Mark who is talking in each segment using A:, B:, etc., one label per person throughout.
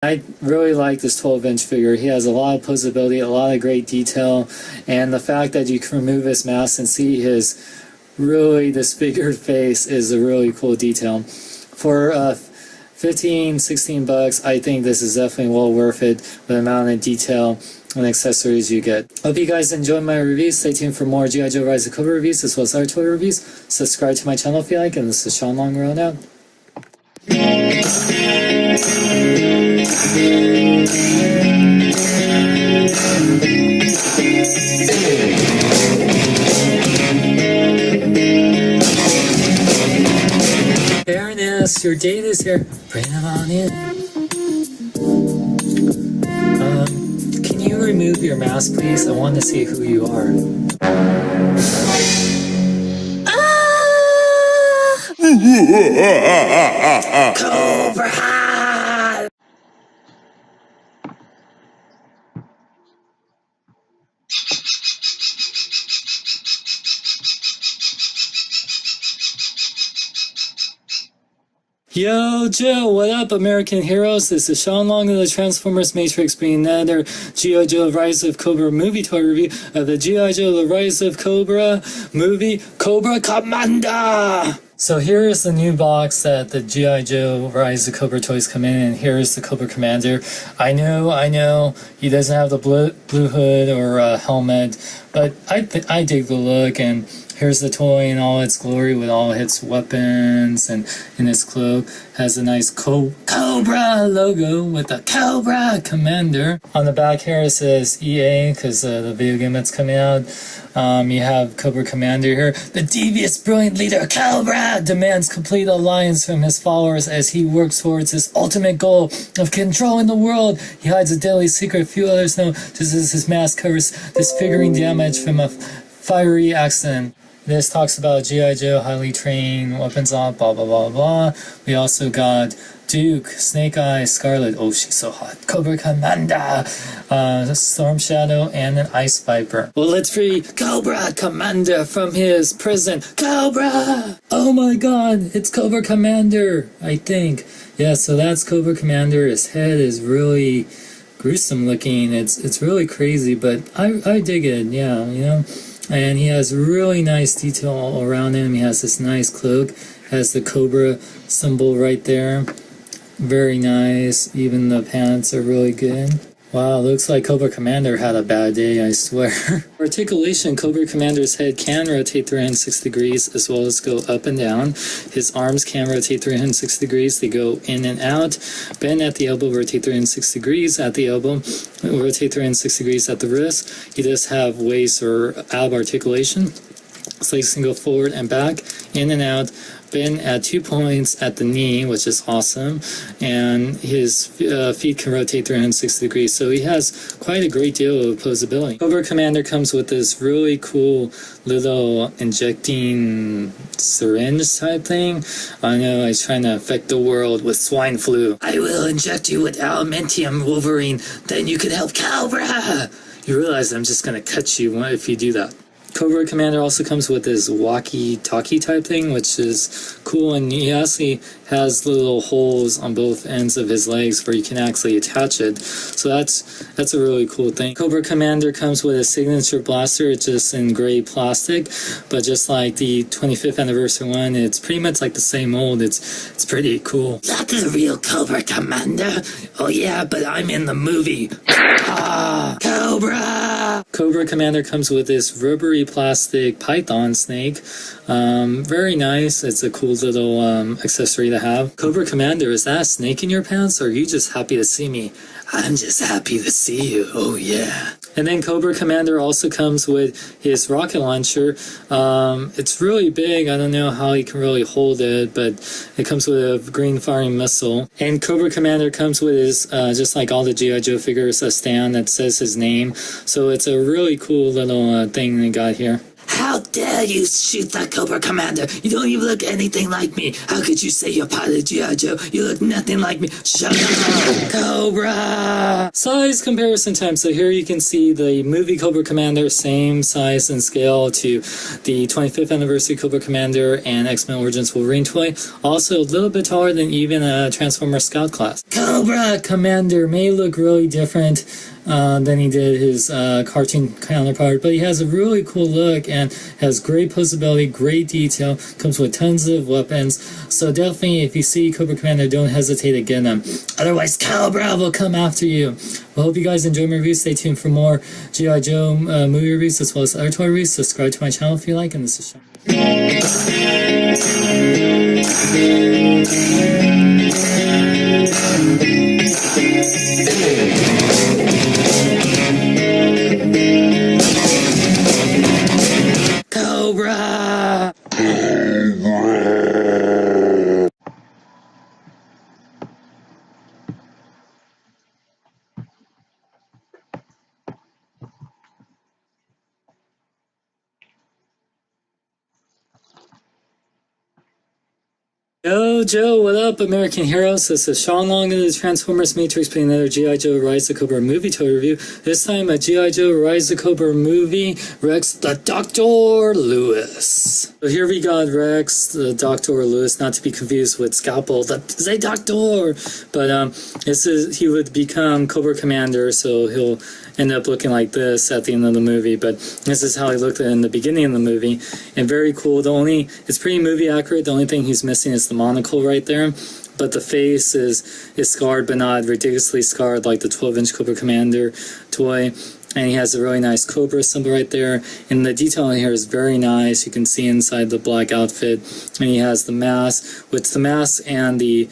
A: I really like this 12-inch figure. He has a lot of posability, a lot of great detail, and the fact that you can remove his mask and see his really disfigured face is a really cool detail. For 15-16 bucks, I think this is definitely well worth it with the amount of detail and accessories you get. Hope you guys enjoyed my reviews. Stay tuned for more G.I. Joe Rise of Cobra reviews as well as other toy reviews. Subscribe to my channel if you like, and this is Sean Long rolling out. Fairness, your date is here. Bring them on in. Can you remove your mask, please? I want to see who you are. Cobra! Yo, Joe, what up, American heroes? This is Sean Long of the Transformers Matrix bringing another G.I. Joe Rise of Cobra movie toy review of the G.I. Joe The Rise of Cobra movie, Cobra Commander! So here is the new box that the G.I. Joe Rise of Cobra toys come in, and here is the Cobra Commander. I know, he doesn't have the blue hood or helmet, but I dig the look, and here's the toy in all its glory with all its weapons, and in its cloak has a nice Cobra logo with the Cobra Commander. On the back here it says EA because the video game that's coming out. You have Cobra Commander here. The devious, brilliant leader Cobra demands complete alliance from his followers as he works towards his ultimate goal of controlling the world. He hides a deadly secret few others know, just as his mask covers disfiguring damage from a fiery accident. This talks about G.I. Joe, highly trained, weapons off, blah blah blah blah. We also got Duke, Snake Eyes, Scarlet, oh she's so hot, Cobra Commander, Storm Shadow, and an Ice Viper. Well, let's free Cobra Commander from his prison. Cobra! Oh my god, it's Cobra Commander, I think. Yeah, so that's Cobra Commander. His head is really gruesome looking. It's really crazy, but I dig it, yeah, you know. And he has really nice detail all around him. He has this nice cloak, has the Cobra symbol right there. Very nice. Even the pants are really good. Wow, looks like Cobra Commander had a bad day, I swear. For articulation, Cobra Commander's head can rotate 360 degrees as well as go up and down. His arms can rotate 360 degrees. They go in and out. Bend at the elbow, rotate 360 degrees at the elbow. Rotate 360 degrees at the wrist. He does have waist or ab articulation. His legs can go forward and back, in and out. Bend at 2 points at the knee, which is awesome, and his feet can rotate 360 degrees, so he has quite a great deal of posability. Cobra Commander comes with this really cool little injecting syringe type thing. I know he's trying to affect the world with swine flu. I will inject you with adamantium, Wolverine, then you can help Cobra! You realize I'm just gonna cut you if you do that. Cobra Commander also comes with this walkie-talkie type thing, which is cool, and he actually has little holes on both ends of his legs where you can actually attach it. So that's a really cool thing. Cobra Commander comes with a signature blaster. It's just in gray plastic, but just like the 25th anniversary one, it's pretty much like the same mold. It's pretty cool. That's the real Cobra Commander. Oh yeah, but I'm in the movie. Ah, Cobra! Cobra Commander comes with this rubbery plastic python snake. Very nice. It's a cool little accessory to have. Cobra Commander, is that a snake in your pants, or are you just happy to see me? I'm just happy to see you. Oh yeah. And then Cobra Commander also comes with his rocket launcher. It's really big. I don't know how he can really hold it, but it comes with a green firing missile. And Cobra Commander comes with his, just like all the G.I. Joe figures, a stand that says his name. So it's a really cool little thing they got here. How dare you shoot that Cobra Commander? You don't even look anything like me. How could you say you're part of G.I. Joe? You look nothing like me. Shut up, Cobra! Size comparison time. So here you can see the movie Cobra Commander, same size and scale to the 25th anniversary Cobra Commander and X-Men Origins Wolverine toy. Also a little bit taller than even a Transformer Scout class. Cobra Commander may look really different than he did his cartoon counterpart, but he has a really cool look and has great posability, great detail, comes with tons of weapons. So definitely, if you see Cobra Commander, don't hesitate to get him. Otherwise, Cobra will come after you. Well, hope you guys enjoy my review. Stay tuned for more G.I. Joe movie reviews as well as other toy reviews. Subscribe to my channel if you like, and this is Sean. Cobra! Yo, Joe, what up, American heroes? This is Sean Long of the Transformers Matrix putting another G.I. Joe Rise of Cobra movie toy review. This time a G.I. Joe Rise of Cobra movie, Rex the Dr. Lewis. So here we got Rex the Dr. Lewis, not to be confused with Scalpel, the Doctor. But he would become Cobra Commander, so he'll end up looking like this at the end of the movie. But this is how he looked in the beginning of the movie, and very cool. It's pretty movie accurate. The only thing he's missing is the monocle right there, but the face is scarred, but not ridiculously scarred like the 12-inch Cobra Commander toy. And he has a really nice Cobra symbol right there, and the detail in here is very nice. You can see inside the black outfit, and he has the mask, which the mask and the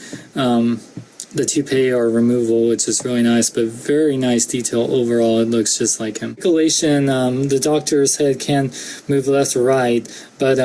A: toupee are removable, which is really nice, but very nice detail overall. It looks just like him. Articulation, the Doctor's head can move left or right, but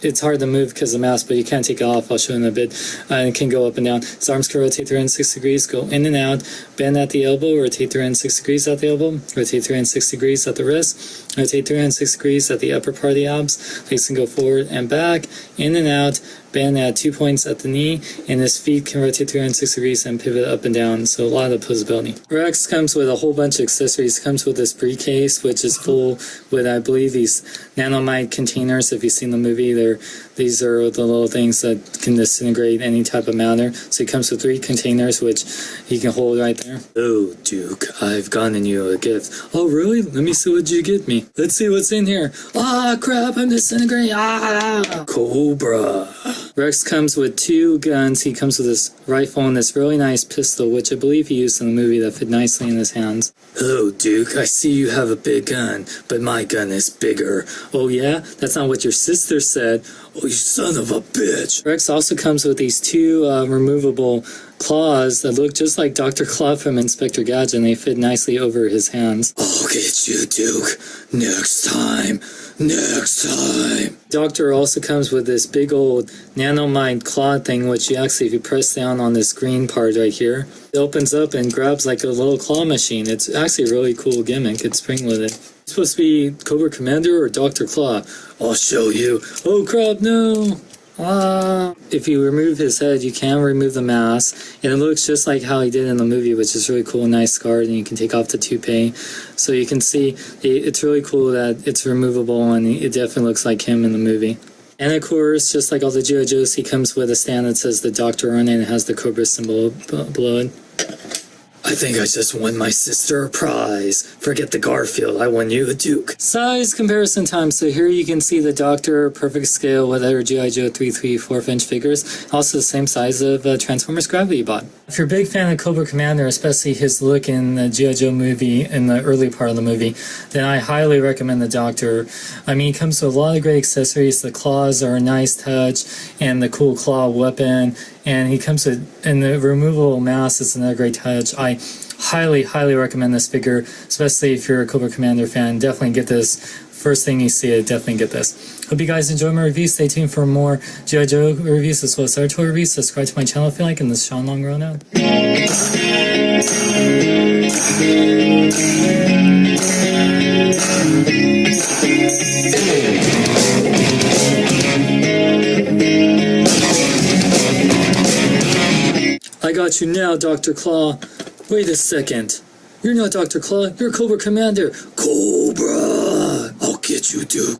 A: it's hard to move because of the mask, but you can take it off. I'll show you in a bit. It can go up and down. His arms can rotate 360 degrees, go in and out, bend at the elbow, rotate 360 degrees at the elbow, rotate 360 degrees at the wrist, rotate 360 degrees at the upper part of the abs. Legs can go forward and back, in and out, bend at 2 points at the knee, and his feet can rotate 360 degrees and pivot up and down, so a lot of posability. Rex comes with a whole bunch of accessories. Comes with this briefcase, which is full with, I believe, these nanomite containers. If you've seen the movie, these are the little things that can disintegrate any type of matter. So he comes with 3 containers, which he can hold right there. Oh, Duke, I've gotten you a gift. Oh, really? Let me see what you get me. Let's see what's in here. Ah, crap, I'm disintegrating. Ah, Cobra. Rex comes with 2 guns. He comes with this rifle and this really nice pistol, which I believe he used in the movie, that fit nicely in his hands. Hello, Duke. I see you have a big gun, but my gun is bigger. Oh, yeah? That's not what your sister said. Oh, you son of a bitch. Rex also comes with these 2 removable claws that look just like Dr. Claw from Inspector Gadget, and they fit nicely over his hands. I'll get you, Duke. Next time. Next time. Doctor also comes with this big old nanomite claw thing, which you actually, if you press down on this green part right here, it opens up and grabs like a little claw machine. It's actually a really cool gimmick. It's spring with it. It's supposed to be Cobra Commander or Dr. Claw. I'll show you. Oh crap, no. If you remove his head, you can remove the mask, and it looks just like how he did in the movie, which is really cool, nice scarred, and you can take off the toupee. So you can see it's really cool that it's removable, and it definitely looks like him in the movie. And of course, just like all the G.I. Joes, he comes with a stand that says the Doctor on it, and it has the Cobra symbol below it. I think I just won my sister a prize. Forget the Garfield, I won you a Duke. Size comparison time. So here you can see the Doctor, perfect scale with other G.I. Joe 3/4-inch figures. Also the same size of Transformers Gravity you bought. If you're a big fan of Cobra Commander, especially his look in the G.I. Joe movie, in the early part of the movie, then I highly recommend the Doctor. I mean, he comes with a lot of great accessories. The claws are a nice touch, and the cool claw weapon. And he comes with, and the removable mask is another great touch. I highly recommend this figure, especially if you're a Cobra Commander fan. Definitely get this. First thing you see it, definitely get this. Hope you guys enjoy my review. Stay tuned for more G.I. Joe reviews as well as other toy reviews. Subscribe to my channel if you like, and this is Sean Long Road out. you now, Dr. Claw. Wait a second. You're not Dr. Claw, you're Cobra Commander. Cobra! I'll get you, Duke.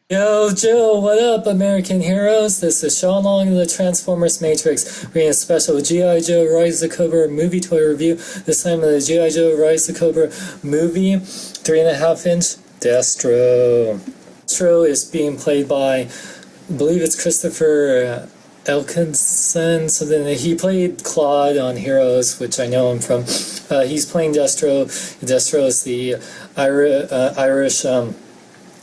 A: Yo, Joe, what up, American heroes? This is Sean Long of the Transformers Matrix, bringing a special G.I. Joe Rise of Cobra movie toy review. This time of the G.I. Joe Rise of Cobra movie, 3.5-inch Destro. Destro is being played by, I believe it's Christopher Elkinson, something. He played Claude on Heroes, which I know him from. He's playing Destro. Destro is the Irish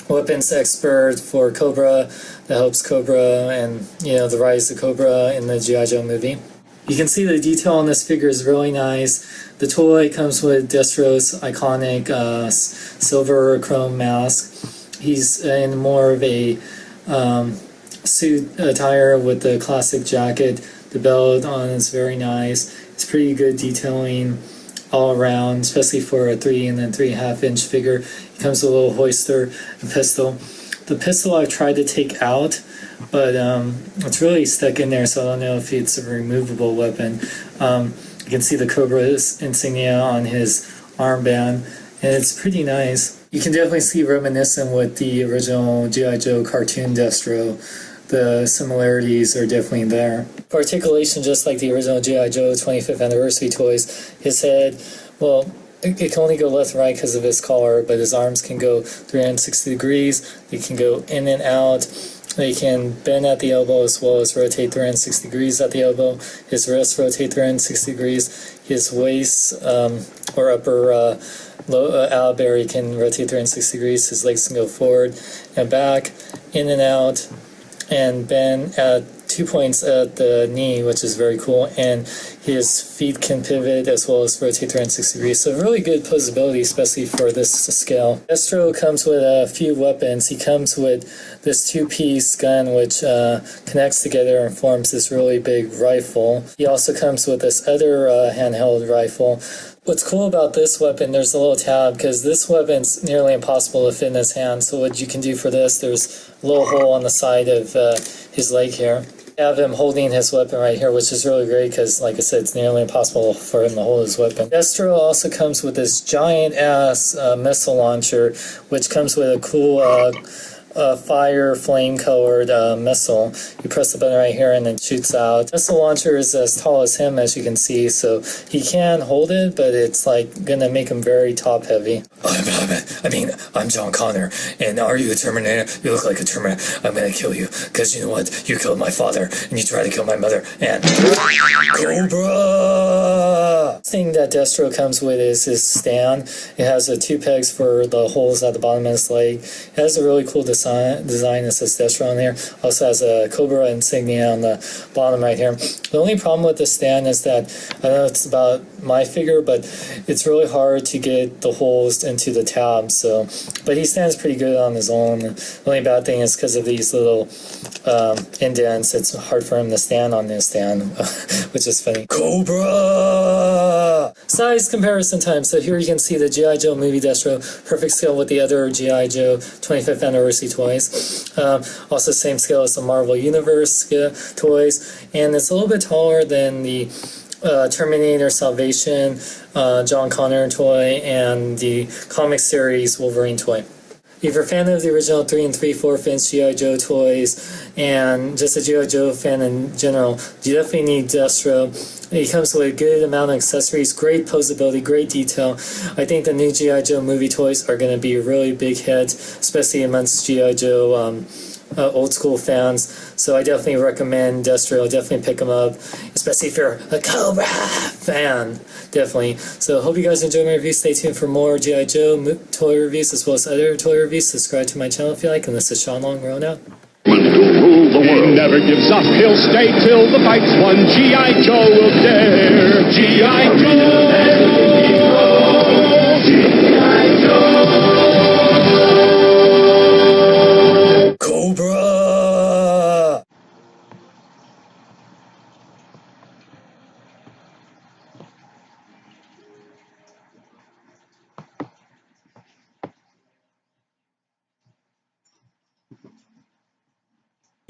A: weapons expert for Cobra that helps Cobra and, you know, the rise of Cobra in the G.I. Joe movie. You can see the detail on this figure is really nice. The toy comes with Destro's iconic silver chrome mask. He's in more of a suit attire with the classic jacket. The belt on is very nice. It's pretty good detailing all around, especially for a 3.5-inch figure. It comes with a little hoister and pistol. The pistol I've tried to take out, but it's really stuck in there, so I don't know if it's a removable weapon. You can see the Cobra's insignia on his armband, and it's pretty nice. You can definitely see reminiscent with the original G.I. Joe cartoon Destro. The similarities are definitely there. For articulation, just like the original G.I. Joe 25th anniversary toys, his head, well, it can only go left and right because of his collar, but his arms can go 360 degrees. They can go in and out. They can bend at the elbow as well as rotate 360 degrees at the elbow. His wrists rotate 360 degrees. His waist or upper elbow can rotate 360 degrees. His legs can go forward and back, in and out, and bend at 2 points at the knee, which is very cool, and his feet can pivot as well as rotate 360 degrees, so really good posability, especially for this scale. Destro comes with a few weapons. He comes with this two-piece gun which connects together and forms this really big rifle. He also comes with this other handheld rifle. What's cool about this weapon, there's a little tab, because this weapon's nearly impossible to fit in his hand, so what you can do for this, there's a little hole on the side of his leg here. I have him holding his weapon right here, which is really great because, like I said, it's nearly impossible for him to hold his weapon. Destro also comes with this giant-ass missile launcher, which comes with a cool fire flame-colored missile. You press the button right here and it shoots out. Missile launcher is as tall as him, as you can see, so he can hold it, but it's like gonna make him very top-heavy. I'm John Connor, and are you a Terminator? You look like a Terminator. I'm gonna kill you, because you know what? You killed my father, and you tried to kill my mother, and Cobra! The thing that Destro comes with is his stand. It has two pegs for the holes at the bottom of his leg. It has a really cool design that says Destro on there. Also has a Cobra insignia on the bottom right here. The only problem with the stand is that, I know it's about my figure, but it's really hard to get the holes into the tab, so, but he stands pretty good on his own. The only bad thing is because of these little indents, it's hard for him to stand on this stand, which is funny. Cobra! Size comparison time. So here you can see the G.I. Joe movie Destro, perfect scale with the other G.I. Joe 25th anniversary toys. Also same scale as the Marvel Universe toys, and it's a little bit taller than the Terminator Salvation John Connor toy and the comic series Wolverine toy. If you're a fan of the original 3 3/4-inch G.I. Joe toys and just a G.I. Joe fan in general, you definitely need Destro. He comes with a good amount of accessories, great posability, great detail. I think the new G.I. Joe movie toys are going to be a really big hit, especially amongst G.I. Joe old school fans. So I definitely recommend Destro. Definitely pick them up, especially if you're a Cobra fan. Definitely. So hope you guys enjoy my review. Stay tuned for more G.I. Joe toy reviews as well as other toy reviews. Subscribe to my channel if you like. And this is Sean Long, rolling out.
B: To rule the world. He never gives up. He'll stay till the fight's won. G.I. Joe will dare. G.I. Joe. G.I. Joe.
A: Cobra!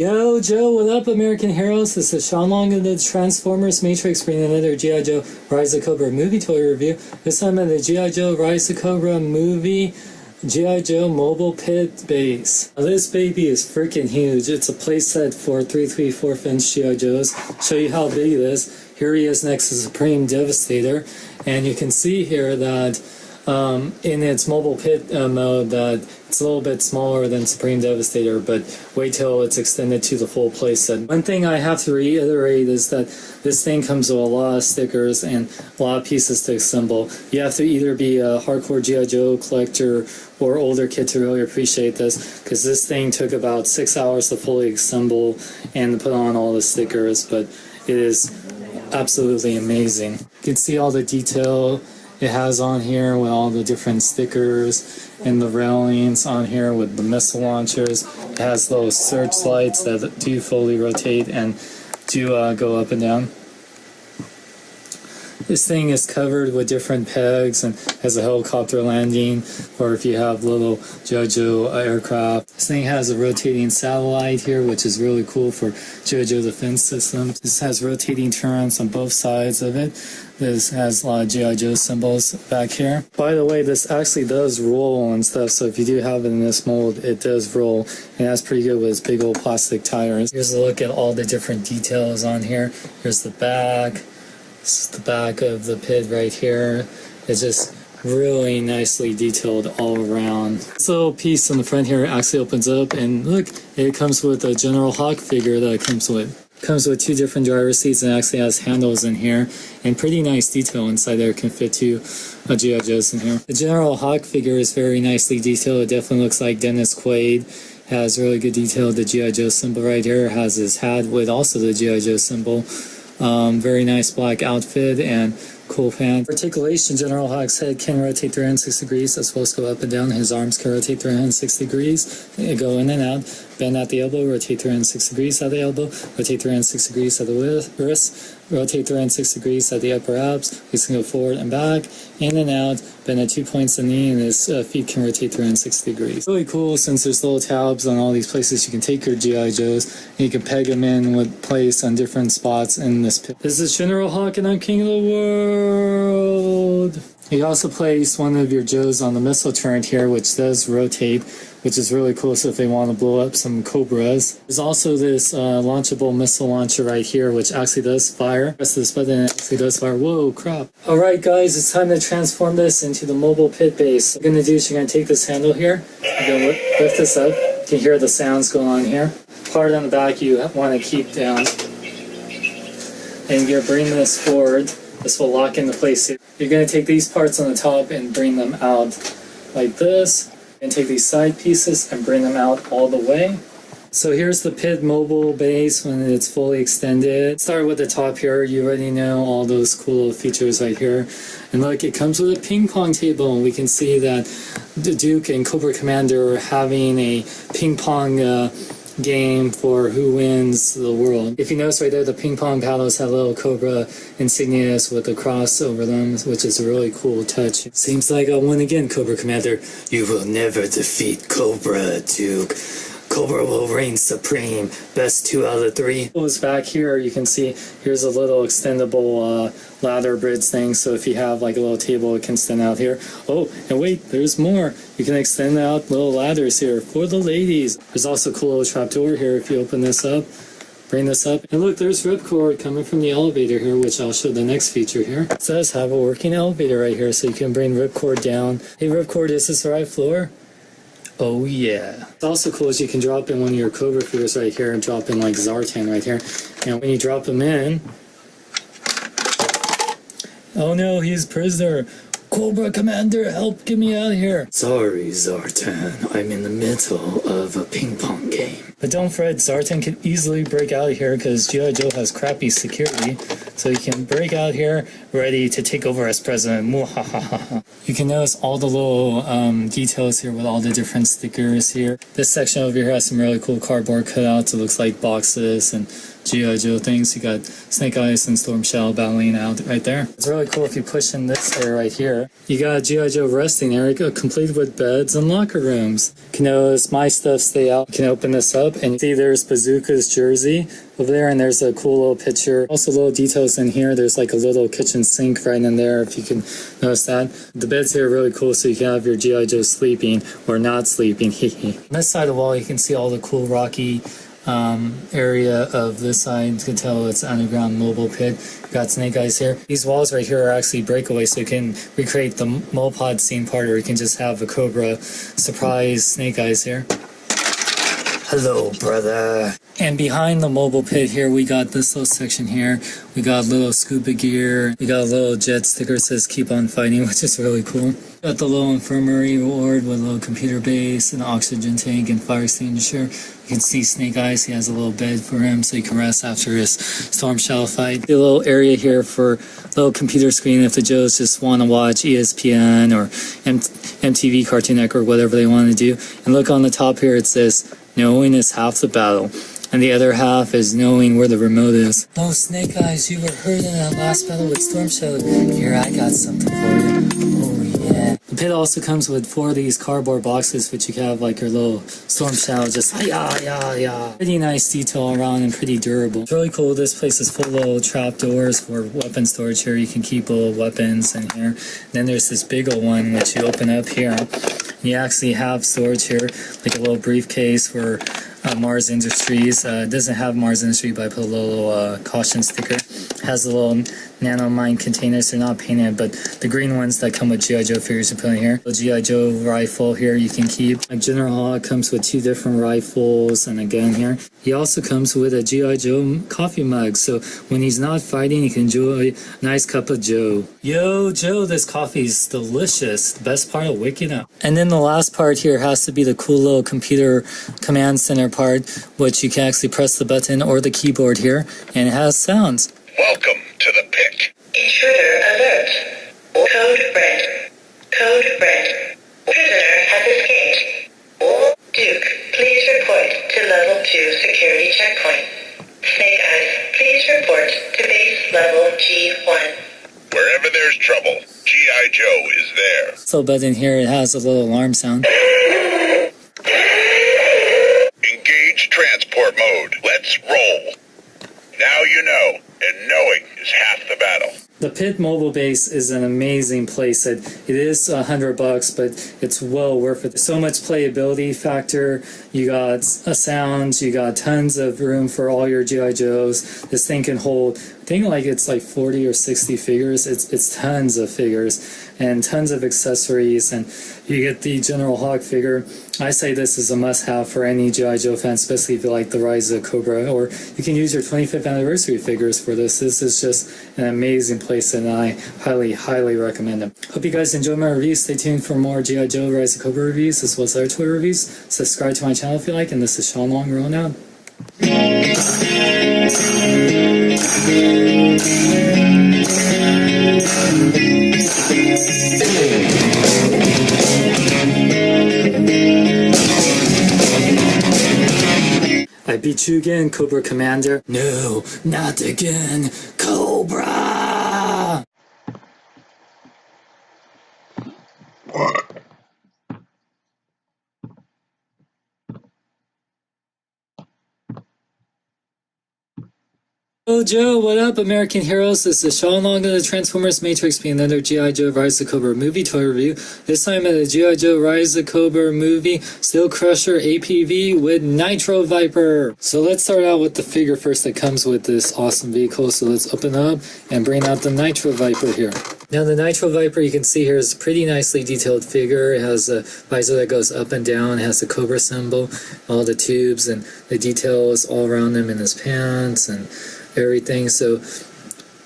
A: Yo, Joe, what up, American heroes? This is Sean Long of the Transformers Matrix bringing another G.I. Joe Rise of Cobra movie toy review. This time at the G.I. Joe Rise of Cobra movie G.I. Joe mobile pit base. Now, this baby is freaking huge. It's a playset for 3/4-inch G.I. Joes. Show you how big it is. Here he is next to Supreme Devastator. And you can see here that in its mobile pit mode that it's a little bit smaller than Supreme Devastator, but wait till it's extended to the full playset. One thing I have to reiterate is that this thing comes with a lot of stickers and a lot of pieces to assemble. You have to either be a hardcore G.I. Joe collector or older kid to really appreciate this, because this thing took about 6 hours to fully assemble and to put on all the stickers, but it is absolutely amazing. You can see all the detail it has on here with all the different stickers and the railings on here with the missile launchers. It has those searchlights that do fully rotate and do go up and down. This thing is covered with different pegs and has a helicopter landing, or if you have little G.I. Joe aircraft. This thing has a rotating satellite here, which is really cool for G.I. Joe defense systems. This has rotating turrets on both sides of it. This has a lot of G.I. Joe symbols back here. By the way, this actually does roll and stuff, so if you do have it in this mold, it does roll. And that's pretty good with its big old plastic tires. Here's a look at all the different details on here. Here's the back. This is the back of the pit right here. It's just really nicely detailed all around. This little piece on the front here actually opens up, and look, it comes with a General Hawk figure that it comes with. Comes with 2 different driver seats and actually has handles in here, and pretty nice detail inside there. It can fit 2 G.I. Joes in here. The General Hawk figure is very nicely detailed. It definitely looks like Dennis Quaid. Has really good detail. The G.I. Joe symbol right here has his hat with also the G.I. Joe symbol. Very nice black outfit and cool pants. Articulation, General Hawk's head can rotate 360 degrees. That's supposed to go up and down. His arms can rotate 360 degrees. They go in and out. Bend at the elbow, rotate 360 degrees at the elbow, rotate 360 degrees at the wrist, rotate 360 degrees at the upper abs. He can go forward and back, in and out, bend at 2 points in the knee, and his feet can rotate 360 degrees. Really cool, since there's little tabs on all these places you can take your G.I. Joes, and you can peg them in with place on different spots in this pit. This is General Hawk, and I'm king of the world. You also place one of your Joes on the missile turret here, which does rotate, which is really cool, so if they want to blow up some Cobras. There's also this launchable missile launcher right here, which actually does fire. Press this button and it actually does fire. Whoa, crap. Alright guys, it's time to transform this into the mobile pit base. What you're going to do is you're going to take this handle here, you're going to lift this up. You can hear the sounds going on here. Part on the back you want to keep down. And you're going to bring this forward. This will lock into place here. You're going to take these parts on the top and bring them out like this. And take these side pieces and bring them out all the way. So here's the pit mobile base when it's fully extended. Start with the top here. You already know all those cool features right here. And look, it comes with a ping pong table, and we can see that the Duke and Cobra Commander are having a ping pong game for who wins the world. If you notice right there, the ping pong paddles have little Cobra insignias with a cross over them, which is a really cool touch. Seems like I'll win again, Cobra Commander. You will never defeat Cobra, Duke. Cobra will reign supreme. Best 2 out of 3. Goes back here, you can see here's a little extendable ladder bridge thing, so if you have like a little table, it can extend out here. Oh, and wait, there's more. You can extend out little ladders here for the ladies. There's also a cool little trap door here if you open this up. Bring this up. And look, there's ripcord coming from the elevator here, which I'll show the next feature here. It says have a working elevator right here, so you can bring ripcord down. Hey ripcord, is this the right floor? Oh yeah. It's also cool is you can drop in one of your Cobra figures right here and drop in like Zartan right here. And when you drop him in, oh no, he's prisoner. Cobra Commander, help, get me out of here. Sorry, Zartan. I'm in the middle of a ping pong game. But don't fret, Zartan can easily break out of here because G.I. Joe has crappy security. So he can break out here, ready to take over as president. You can notice all the little details here with all the different stickers here. This section over here has some really cool cardboard cutouts. It looks like boxes and G.I. Joe things. You got Snake Eyes and Storm Shadow battling out right there. It's really cool if you push in this area right here. You got G.I. Joe resting area complete with beds and locker rooms. You can notice my stuff stay out. You can open this up and see there's Bazooka's jersey over there, and there's a cool little picture. Also little details in here. There's like a little kitchen sink right in there if you can notice that. The beds here are really cool, so you can have your G.I. Joe sleeping or not sleeping. On this side of the wall you can see all the cool rocky area of this side. You can tell it's underground mobile pit. Got Snake Eyes here. These walls right here are actually breakaway, so you can recreate the mole pod scene part, or you can just have a Cobra surprise Snake Eyes here. Hello, brother. And behind the mobile pit here, we got this little section here. We got little scuba gear. We got a little jet sticker that says keep on fighting, which is really cool. Got the little infirmary ward with a little computer base, an oxygen tank, and fire extinguisher. You can see Snake Eyes. He has a little bed for him so he can rest after his Storm Shadow fight. A little area here for a little computer screen if the Joes just want to watch ESPN or MTV, Cartoon Network, or whatever they want to do. And look on the top here, it says, knowing is half the battle. And the other half is knowing where the remote is. Oh, Snake Eyes, you were hurt in that last battle with Storm Shadow. Here, I got something for you. Oh, yeah. The pit also comes with 4 of these cardboard boxes, which you can have like your little Storm Shadow just yeah. Pretty nice detail around and pretty durable. It's really cool. This place is full of little trap doors for weapon storage here. You can keep little weapons in here. And then there's this big old one, which you open up here. You actually have storage here, like a little briefcase for Mars Industries. It doesn't have Mars Industry, but I put a little caution sticker. It has a little nanomine containers. They're not painted, but the green ones that come with G.I. Joe figures you put in here. The G.I. Joe rifle here you can keep. General Hog comes with 2 different rifles and a gun here. He also comes with a G.I. Joe coffee mug, so when he's not fighting, he can enjoy a nice cup of Joe. Yo, Joe, this coffee is delicious. The best part of waking up. And then the last part here has to be the cool little computer command center part, which you can actually press the button or the keyboard here, and it has sounds.
C: Welcome to the pit.
D: Intruder alert. Code red. Code red. Prisoner has escaped. Duke, please report to level 2 security checkpoint. Snake Eyes, please report to base level G1.
C: Wherever there's trouble, G.I. Joe is there.
A: So button here, it has a little alarm sound.
C: Engage transport mode. Let's roll. Now you know, and knowing is half the battle.
A: The pit mobile base is an amazing place. It is $100, but it's well worth it. So much playability factor. You got a sound. You got tons of room for all your G.I. Joes. This thing can hold, I think it's like 40 or 60 figures. It's tons of figures and tons of accessories, and you get the General Hog figure. I say this is a must-have for any G.I. Joe fan, especially if you like the Rise of Cobra, or you can use your 25th anniversary figures for this. This is just an amazing place, and I highly recommend it. Hope you guys enjoyed my review. Stay tuned for more G.I. Joe Rise of Cobra reviews, as well as other toy reviews. Subscribe to my channel if you like, and this is Sean Long rolling out. I beat you again, Cobra Commander. No, not again, Cobra! Hello Joe, what up American heroes? This is Sean Long of the Transformers Matrix being another G.I. Joe Rise of Cobra movie toy review. This time at the G.I. Joe Rise of Cobra movie Steel Crusher APV with Nitro Viper. So let's start out with the figure first that comes with this awesome vehicle. So let's open up and bring out the Nitro Viper here. Now the Nitro Viper you can see here is a pretty nicely detailed figure. It has a visor that goes up and down. It has the Cobra symbol, all the tubes and the details all around him in his pants and everything. So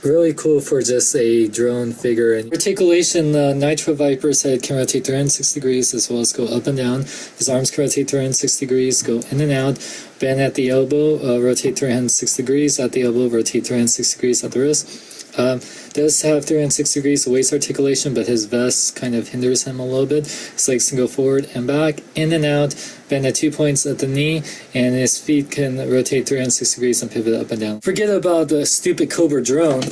A: really cool for just a drone figure. And articulation, the Nitro Viper's head can rotate 360 degrees as well as go up and down. His arms can rotate 360 degrees, go in and out. Bend at the elbow, rotate 360 degrees. At the elbow, rotate 360 degrees at the wrist. Does have 360 degrees of waist articulation, but his vest kind of hinders him a little bit. His legs can go forward and back, in and out, bend at 2 points at the knee, and his feet can rotate 360 degrees and pivot up and down. Forget about the stupid Cobra drone.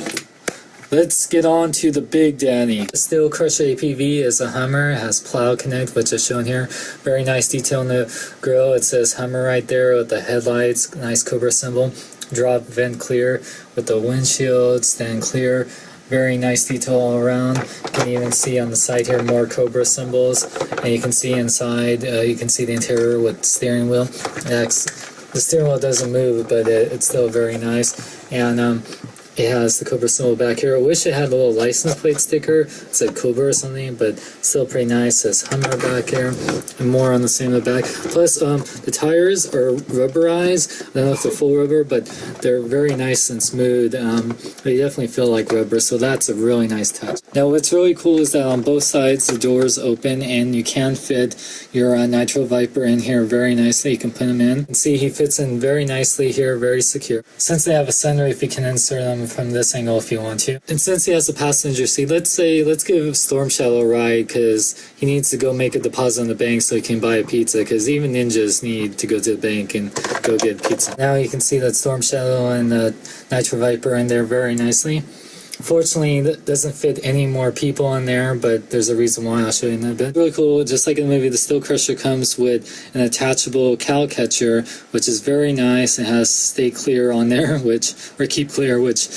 A: Let's get on to the Big Daddy. The Steel Crusher APV is a Hummer. It has plow connect, which is shown here. Very nice detail in the grill. It says Hummer right there with the headlights. Nice Cobra symbol. Drop vent clear with the windshield. Stand clear. Very nice detail all around. You can even see on the side here more Cobra symbols. And you can see inside, you can see the interior with the steering wheel. The steering wheel doesn't move, but it's still very nice. And it has the Cobra symbol back here. I wish it had a little license plate sticker. It said Cobra or something, but still pretty nice. It says Hummer back here, and more on the same of the back. Plus, the tires are rubberized. I don't know if they're full rubber, but they're very nice and smooth. They definitely feel like rubber, so that's a really nice touch. Now, what's really cool is that on both sides, the doors open, and you can fit your Nitro Viper in here very nicely. You can put them in. And see, he fits in very nicely here, very secure. Since they have a sunroof, you can insert them from this angle if you want to. And since he has a passenger seat, let's give Storm Shadow a ride, because he needs to go make a deposit on the bank so he can buy a pizza, because even ninjas need to go to the bank and go get pizza. Now you can see that Storm Shadow and the Nitro Viper in there very nicely. Fortunately, that doesn't fit any more people in there, but there's a reason why. I'll show you in a bit. Really cool. Just like in the movie, the Steel Crusher comes with an attachable cow catcher, which is very nice. It has stay clear on there, or keep clear, which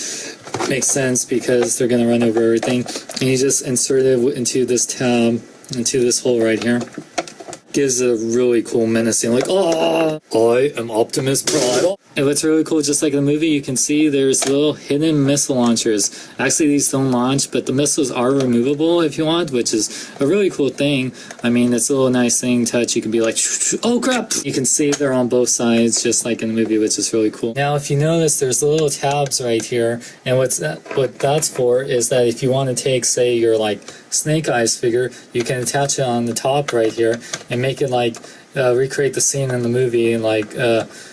A: makes sense because they're going to run over everything. And you just insert it into this tab, into this hole right here. Gives a really cool menacing, like, oh, I am Optimus Prime. And what's really cool, just like in the movie, you can see there's little hidden missile launchers. Actually, these don't launch, but the missiles are removable if you want, which is a really cool thing. I mean, it's a little nice thing, touch. You can be like, oh crap! You can see they're on both sides, just like in the movie, which is really cool. Now, if you notice, there's little tabs right here, and what that's for is that if you want to take, say, your like Snake Eyes figure, you can attach it on the top right here and make it like recreate the scene in the movie, like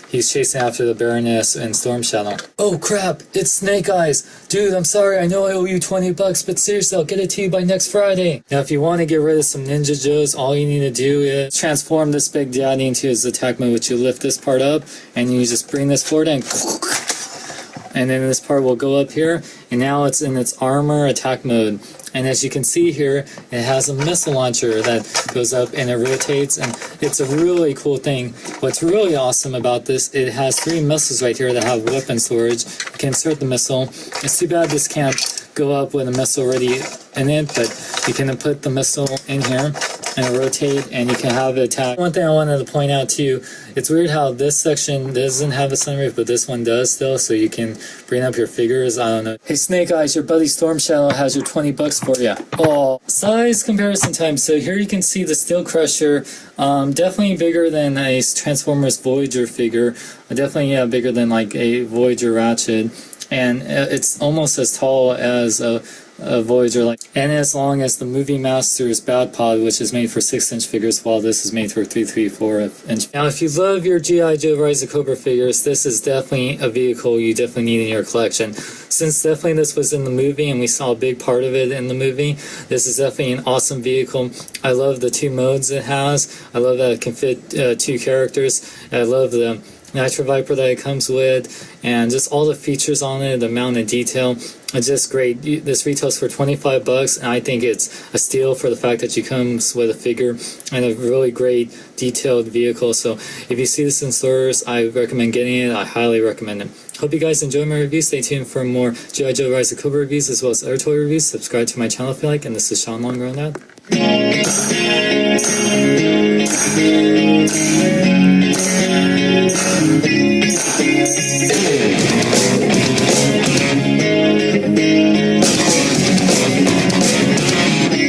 A: he's chasing after the Baroness and Storm Shadow. Oh crap, it's Snake Eyes. Dude, I'm sorry, I know I owe you $20, but seriously, I'll get it to you by next Friday. Now, if you want to get rid of some Ninja Joes, all you need to do is transform this Big Daddy into his attack mode, which you lift this part up, and you just bring this forward and then this part will go up here, and now it's in its armor attack mode. And as you can see here, it has a missile launcher that goes up and it rotates, and it's a really cool thing. What's really awesome about this, it has 3 missiles right here that have weapon storage. You can insert the missile. It's too bad this can't go up with a missile already in it, but you can put the missile in here and rotate, and you can have it attack. One thing I wanted to point out too, it's weird how this section doesn't have a sunroof, but this one does still, so you can bring up your figures. I don't know. Hey Snake Eyes, your buddy Storm Shadow has your $20 for you. Oh, size comparison time. So here you can see the Steel Crusher, definitely bigger than a Transformers Voyager figure. Definitely, yeah, bigger than like a Voyager Ratchet. And it's almost as tall as a Voyager, and as long as the Movie Masters Bad Pod, which is made for 6-inch figures, while this is made for 3/4-inch. Now, if you love your G.I. Joe Rise of Cobra figures, this is definitely a vehicle you definitely need in your collection. Since definitely this was in the movie, and we saw a big part of it in the movie, this is definitely an awesome vehicle. I love the 2 modes it has. I love that it can fit 2 characters. I love the Nitro Viper that it comes with, and just all the features on it, the amount of detail. It's just great. This retails for $25, and I think it's a steal for the fact that it comes with a figure and a really great detailed vehicle. So if you see this in stores, I recommend getting it. I highly recommend it. Hope you guys enjoy my review. Stay tuned for more G.I. Joe Rise of Cobra reviews as well as other toy reviews. Subscribe to my channel if you like, and this is Sean Long Grown Out.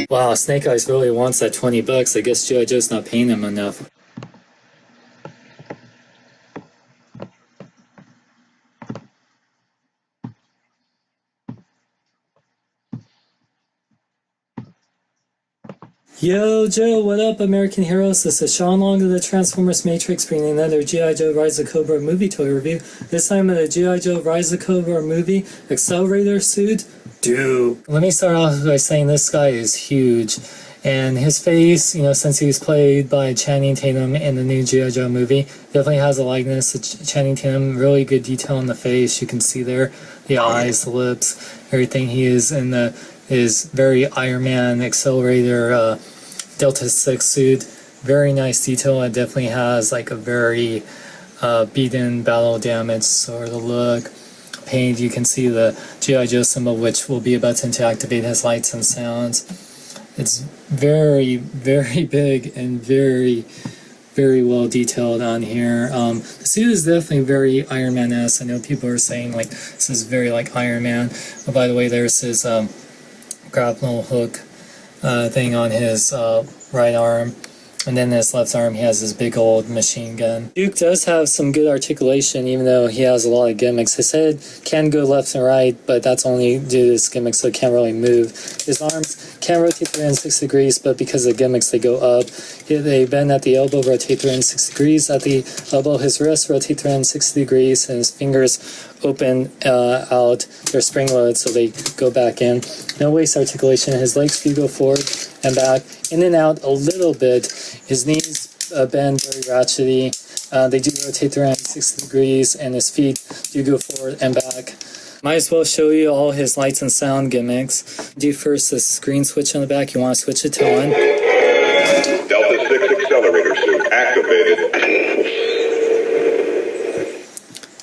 A: Wow, Snake Eyes really wants that $20. I guess G.I. Joe's not paying him enough. Yo, Joe, what up, American heroes? This is Sean Long of the Transformers Matrix bringing another G.I. Joe Rise of Cobra movie toy review. This time of the G.I. Joe Rise of Cobra movie Accelerator Suit Duke. Let me start off by saying this guy is huge. And his face, since he was played by Channing Tatum in the new G.I. Joe movie, definitely has a likeness to Channing Tatum. Really good detail in the face. You can see there the eyes, the lips, everything. He is in his very Iron Man Accelerator Delta 6 suit. Very nice detail. It definitely has like a very beaten, battle damaged sort of look. Paint, you can see the G.I. Joe symbol, which will be a button to activate his lights and sounds. It's very, very big and very, very well detailed on here. The suit is definitely very Iron Man-esque. I know people are saying like this is very like Iron Man. Oh, by the way, there's his grapple hook thing on his right arm. And then his left arm, he has this big old machine gun. Duke does have some good articulation, even though he has a lot of gimmicks. His head can go left and right, but that's only due to his gimmicks, so it can't really move. His arms can rotate 360 degrees, but because of the gimmicks, they go up. They bend at the elbow, rotate 360 degrees. At the elbow, his wrists rotate 360 degrees, and his fingers open out. They're spring-loaded, so they go back in. No waist articulation. His legs do go forward and back, in and out a little bit. His knees bend very ratchety. They do rotate 360 degrees, and his feet do go forward and back. Might as well show you all his lights and sound gimmicks. Do first the screen switch on the back. You want to switch it to on.
C: Delta 6 accelerator suit activated.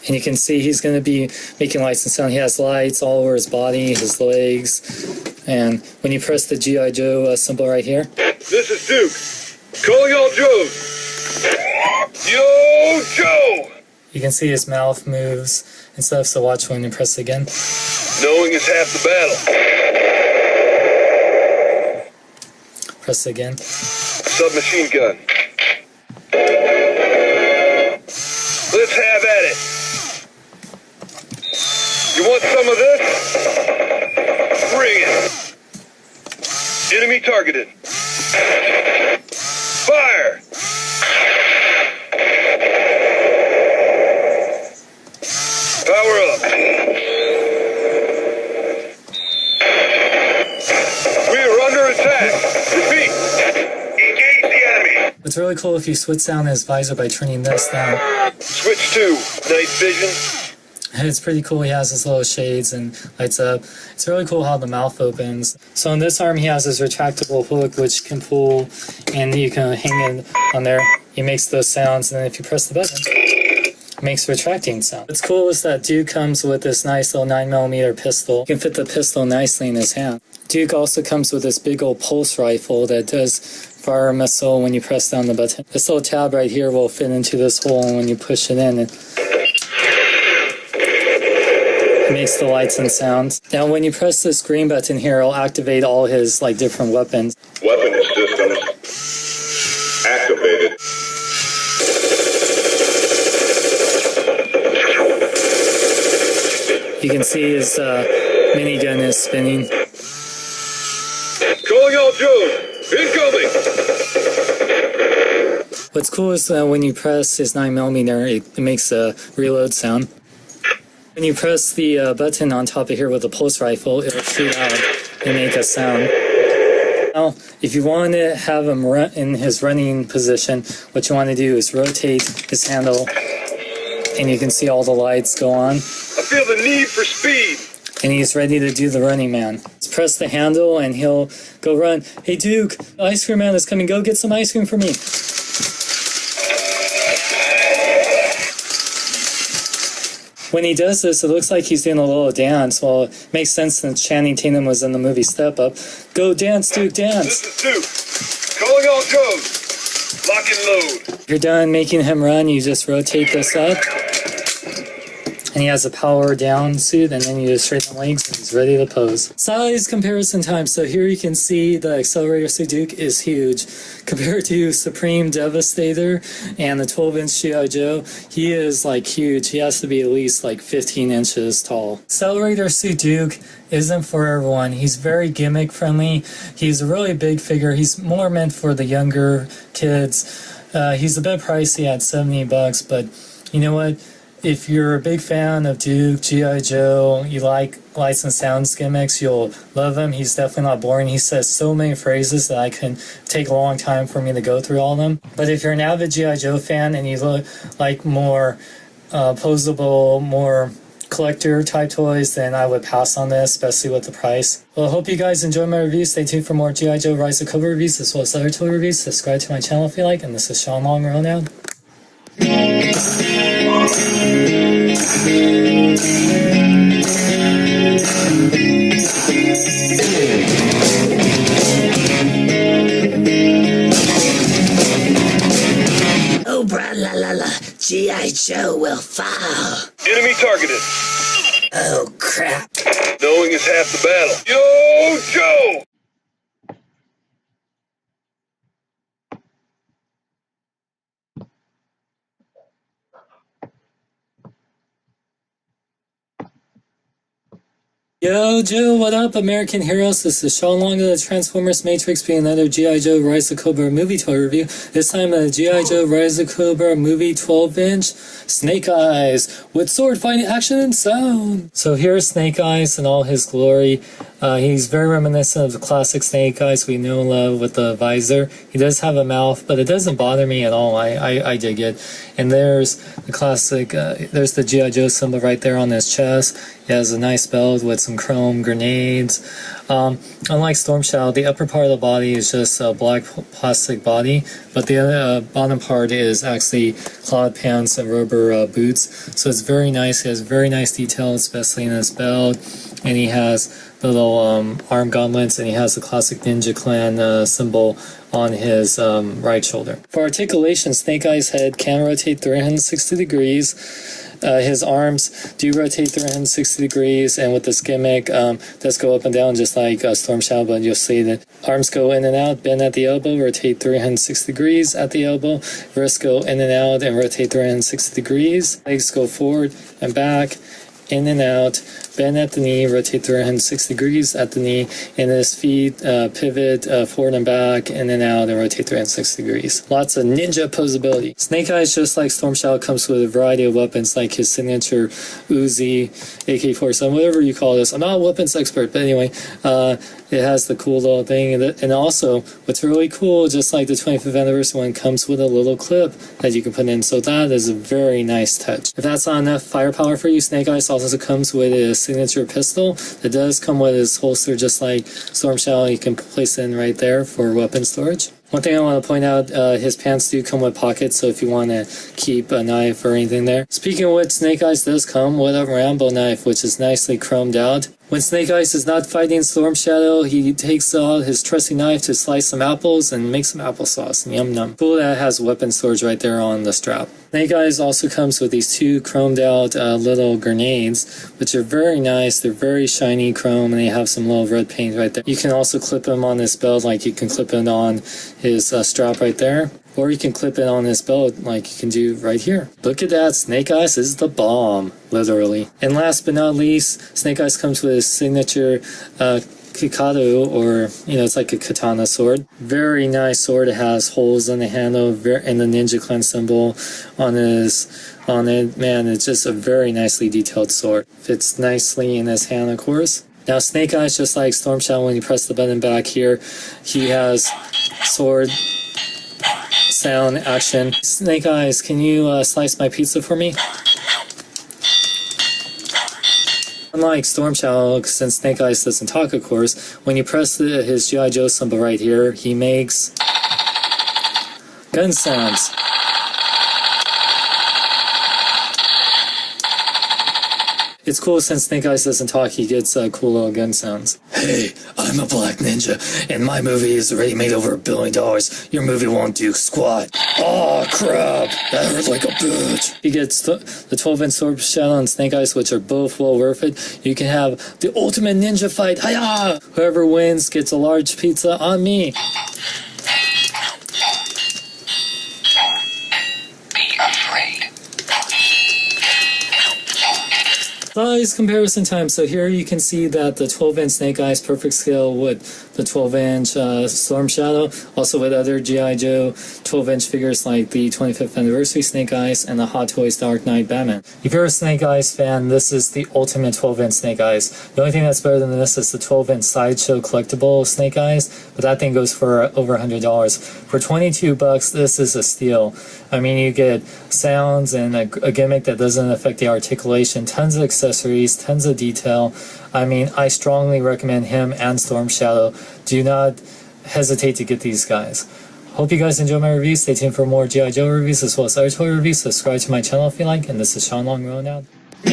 A: And you can see he's going to be making lights and sound. He has lights all over his body, his legs. And when you press the G.I. Joe symbol right here.
C: This is Duke. Calling all Joes. Yo, Joe!
A: You can see his mouth moves and stuff, so watch when you press it again.
C: Knowing is half the battle.
A: Press it again.
C: Submachine gun. Let's have at it. You want some of this? Bring it. Enemy targeted. Fire! Power up. We are under attack. Repeat. Engage the enemy.
A: It's really cool if you switch down his visor by turning this down.
C: Switch to night vision.
A: It's pretty cool. He has his little shades and lights up. It's really cool how the mouth opens. So on this arm, he has this retractable hook which can pull, and you can hang it on there. It makes those sounds, and then if you press the button, it makes retracting sound. What's cool is that Duke comes with this nice little 9mm pistol. You can fit the pistol nicely in his hand. Duke also comes with this big old pulse rifle that does fire a missile when you press down the button. This little tab right here will fit into this hole, and when you push it in, it makes the lights and sounds. Now when you press this green button here, it'll activate all his different weapons.
C: Weapon systems activated.
A: You can see his minigun is spinning.
C: Calling all Joes. Incoming.
A: What's cool is when you press his 9mm, it makes a reload sound. When you press the button on top of here with the pulse rifle, it'll shoot out and make a sound. Now, if you want to have him run in his running position, what you want to do is rotate his handle, and you can see all the lights go on.
C: I feel the need for speed.
A: And he's ready to do the running man. Just press the handle, and he'll go run. Hey, Duke, ice cream man is coming. Go get some ice cream for me. When he does this, it looks like he's doing a little dance. Well, it makes sense since Channing Tatum was in the movie Step Up. Go dance, Duke, dance.
C: This is Duke. Calling all Joes. Lock and load.
A: If you're done making him run, you just rotate this up. And he has a power down suit, and then you just straighten the legs and he's ready to pose. Size comparison time. So here you can see the Accelerator Suit Duke is huge. Compared to Supreme Devastator and the 12-inch G.I. Joe, he is like huge. He has to be at least like 15 inches tall. Accelerator Suit Duke isn't for everyone. He's very gimmick friendly. He's a really big figure. He's more meant for the younger kids. He's a bit pricey at $70, but you know what? If you're a big fan of Duke, G.I. Joe, you like lights and sounds gimmicks, you'll love him. He's definitely not boring. He says so many phrases that I can take a long time for me to go through all of them. But if you're an avid G.I. Joe fan and you look like more posable, more collector type toys, then I would pass on this, especially with the price. Well, I hope you guys enjoy my review. Stay tuned for more G.I. Joe Rise of Cobra reviews as well as other toy reviews. Subscribe to my channel if you like, and this is Sean Long rolling out.
E: Cobra la la la, G.I. Joe will fall.
F: Enemy targeted.
E: Oh crap.
F: Knowing is half the battle. Yo, Joe!
A: Yo, Joe, what up, American heroes? This is Sean Long of the Transformers Matrix being another G.I. Joe Rise of Cobra movie toy review. This time a G.I. Joe Rise of Cobra movie 12-inch Snake Eyes with sword fighting action and sound. So here's Snake Eyes in all his glory. He's very reminiscent of the classic Snake Eyes we know and love with the visor. He does have a mouth, but it doesn't bother me at all. I dig it. And there's the classic, there's the G.I. Joe symbol right there on his chest. He has a nice belt with some chrome grenades. Unlike Storm Shadow, the upper part of the body is just a black plastic body, but the bottom part is actually cloud pants and rubber boots. So it's very nice. He has very nice detail, especially in his belt. And he has the little arm gauntlets, and he has the classic Ninja Clan symbol on his right shoulder. For articulation, Snake Eyes' head can rotate 360 degrees. His arms do rotate 360 degrees, and with this gimmick, does go up and down just like Storm Shadow, but you'll see that arms go in and out, bend at the elbow, rotate 360 degrees at the elbow, wrists go in and out and rotate 360 degrees, legs go forward and back, in and out, bend at the knee, rotate 360 degrees at the knee, and his feet pivot forward and back, in and out, and rotate 360 degrees. Lots of ninja posability. Snake Eyes, just like Storm Shadow, comes with a variety of weapons like his signature Uzi, AK-47, whatever you call this. I'm not a weapons expert, but anyway, it has the cool little thing. And also, what's really cool, just like the 25th anniversary one, comes with a little clip that you can put in. So that is a very nice touch. If that's not enough firepower for you, Snake Eyes also comes with a signature pistol. It does come with his holster just like Storm Shadow. You can place it in right there for weapon storage. One thing I want to point out, his pants do come with pockets, so if you want to keep a knife or anything there. Speaking of which, Snake Eyes does come with a Rambo knife, which is nicely chromed out. When Snake Eyes is not fighting Storm Shadow, he takes out his trusty knife to slice some apples and make some applesauce. Yum yum. Cool that it has weapon storage right there on the strap. Snake Eyes also comes with these two chromed out little grenades, which are very nice. They're very shiny chrome, and they have some little red paint right there. You can also clip them on his belt, like you can clip it on his strap right there. Or you can clip it on his belt like you can do right here. Look at that, Snake Eyes is the bomb, literally. And last but not least, Snake Eyes comes with his signature Kikado, or, it's like a katana sword. Very nice sword. It has holes in the handle and the Ninja Clan symbol on it. Man, it's just a very nicely detailed sword. Fits nicely in his hand, of course. Now, Snake Eyes, just like Storm Shadow, when you press the button back here, he has sword sound action. Snake Eyes, can you slice my pizza for me? Unlike Storm Shadow, since Snake Eyes doesn't talk, of course, when you press his G.I. Joe symbol right here, he makes gun sounds. It's cool since Snake Eyes doesn't talk, he gets cool little gun sounds. Hey, I'm a black ninja, and my movie is already made over $1 billion. Your movie won't do squat. Oh crap, that hurt like a bitch. He gets the 12-inch Storm Shadow and Snake Eyes, which are both well worth it. You can have the ultimate ninja fight. Hiya! Whoever wins gets a large pizza on me.
F: Be afraid.
A: Size comparison time. So here you can see that the 12-inch Snake Eyes perfect scale with the 12-inch Storm Shadow, also with other G.I. Joe 12-inch figures like the 25th anniversary Snake Eyes and the Hot Toys Dark Knight Batman. If you're a Snake Eyes fan, this is the ultimate 12-inch Snake Eyes. The only thing that's better than this is the 12-inch Sideshow collectible Snake Eyes, but that thing goes for over $100. For $22, this is a steal. I mean, you get sounds and a gimmick that doesn't affect the articulation, tons of accessories, tons of detail. I mean, I strongly recommend him and Storm Shadow. Do not hesitate to get these guys. Hope you guys enjoy my reviews. Stay tuned for more G.I. Joe reviews as well as other toy reviews. Subscribe to my channel if you like. And this is Sean Long rolling out.
F: We're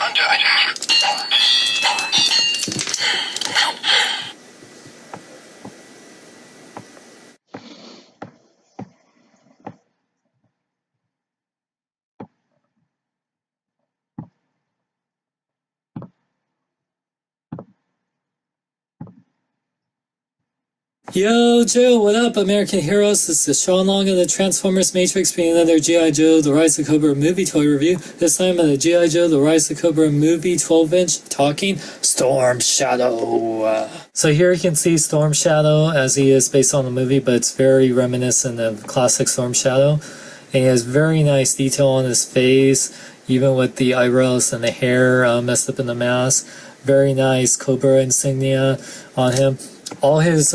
F: under attack.
A: Yo, Joe, what up, American heroes? This is Sean Long of the Transformers Matrix, bringing another G.I. Joe The Rise of Cobra movie toy review. This time of the G.I. Joe The Rise of Cobra movie 12-inch talking Storm Shadow. So here you can see Storm Shadow as he is based on the movie, but it's very reminiscent of classic Storm Shadow. And he has very nice detail on his face, even with the eyebrows and the hair messed up in the mask. Very nice Cobra insignia on him. All his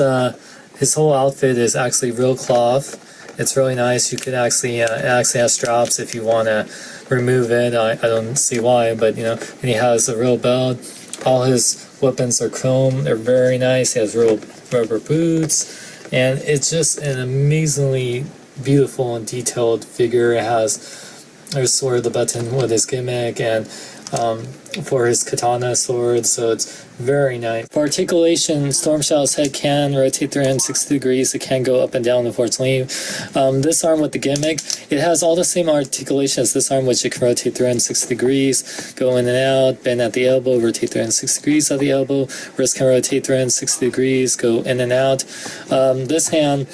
A: whole outfit is actually real cloth. It's really nice. You could actually it actually has straps if you want to remove it. I don't see why, but you know. And he has a real belt. All his weapons are chrome. They're very nice. He has real rubber boots, and it's just an amazingly beautiful and detailed figure. It has there's sort of the button with his gimmick and for his katana sword, so it's very nice. For articulation, Storm Shadow's head can rotate 360 degrees. It can go up and down, unfortunately. This arm with the gimmick, it has all the same articulation as this arm, which it can rotate 360 degrees, go in and out, bend at the elbow, rotate 360 degrees at the elbow. Wrist can rotate 360 degrees, go in and out. This hand,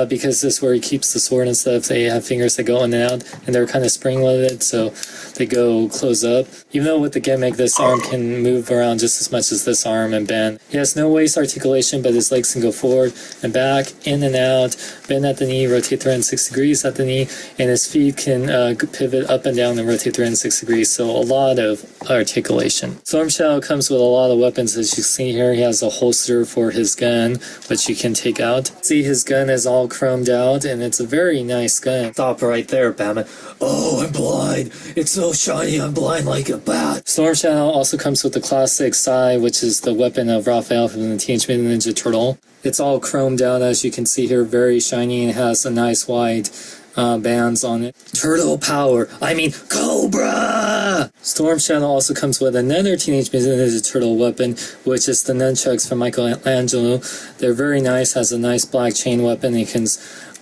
A: because this is where he keeps the sword and stuff, they have fingers that go in and out, and they're kind of spring-loaded, so they go close up. Even though with the gimmick, this arm can move around just as much as this arm and bend. He has no waist articulation, but his legs can go forward and back, in and out, bend at the knee, rotate 360 degrees at the knee, and his feet can pivot up and down and rotate 360 degrees, so a lot of articulation. Storm Shadow comes with a lot of weapons. As you see here, he has a holster for his gun, which you can take out. See, his gun is all chromed out, and it's a very nice gun. Stop right there, Batman. Oh, I'm blind. It's so shiny, I'm blind like a bat. Storm Shadow also comes with the classic Sai, which is the weapon of Raphael from the Teenage Mutant Ninja Turtle. It's all chromed out, as you can see here, very shiny, and has a nice white bands on it. Turtle power. I mean, Cobra! Storm Shadow also comes with another Teenage Mutant Ninja Turtle weapon, which is the nunchucks from Michelangelo. They're very nice, has a nice black chain weapon. You can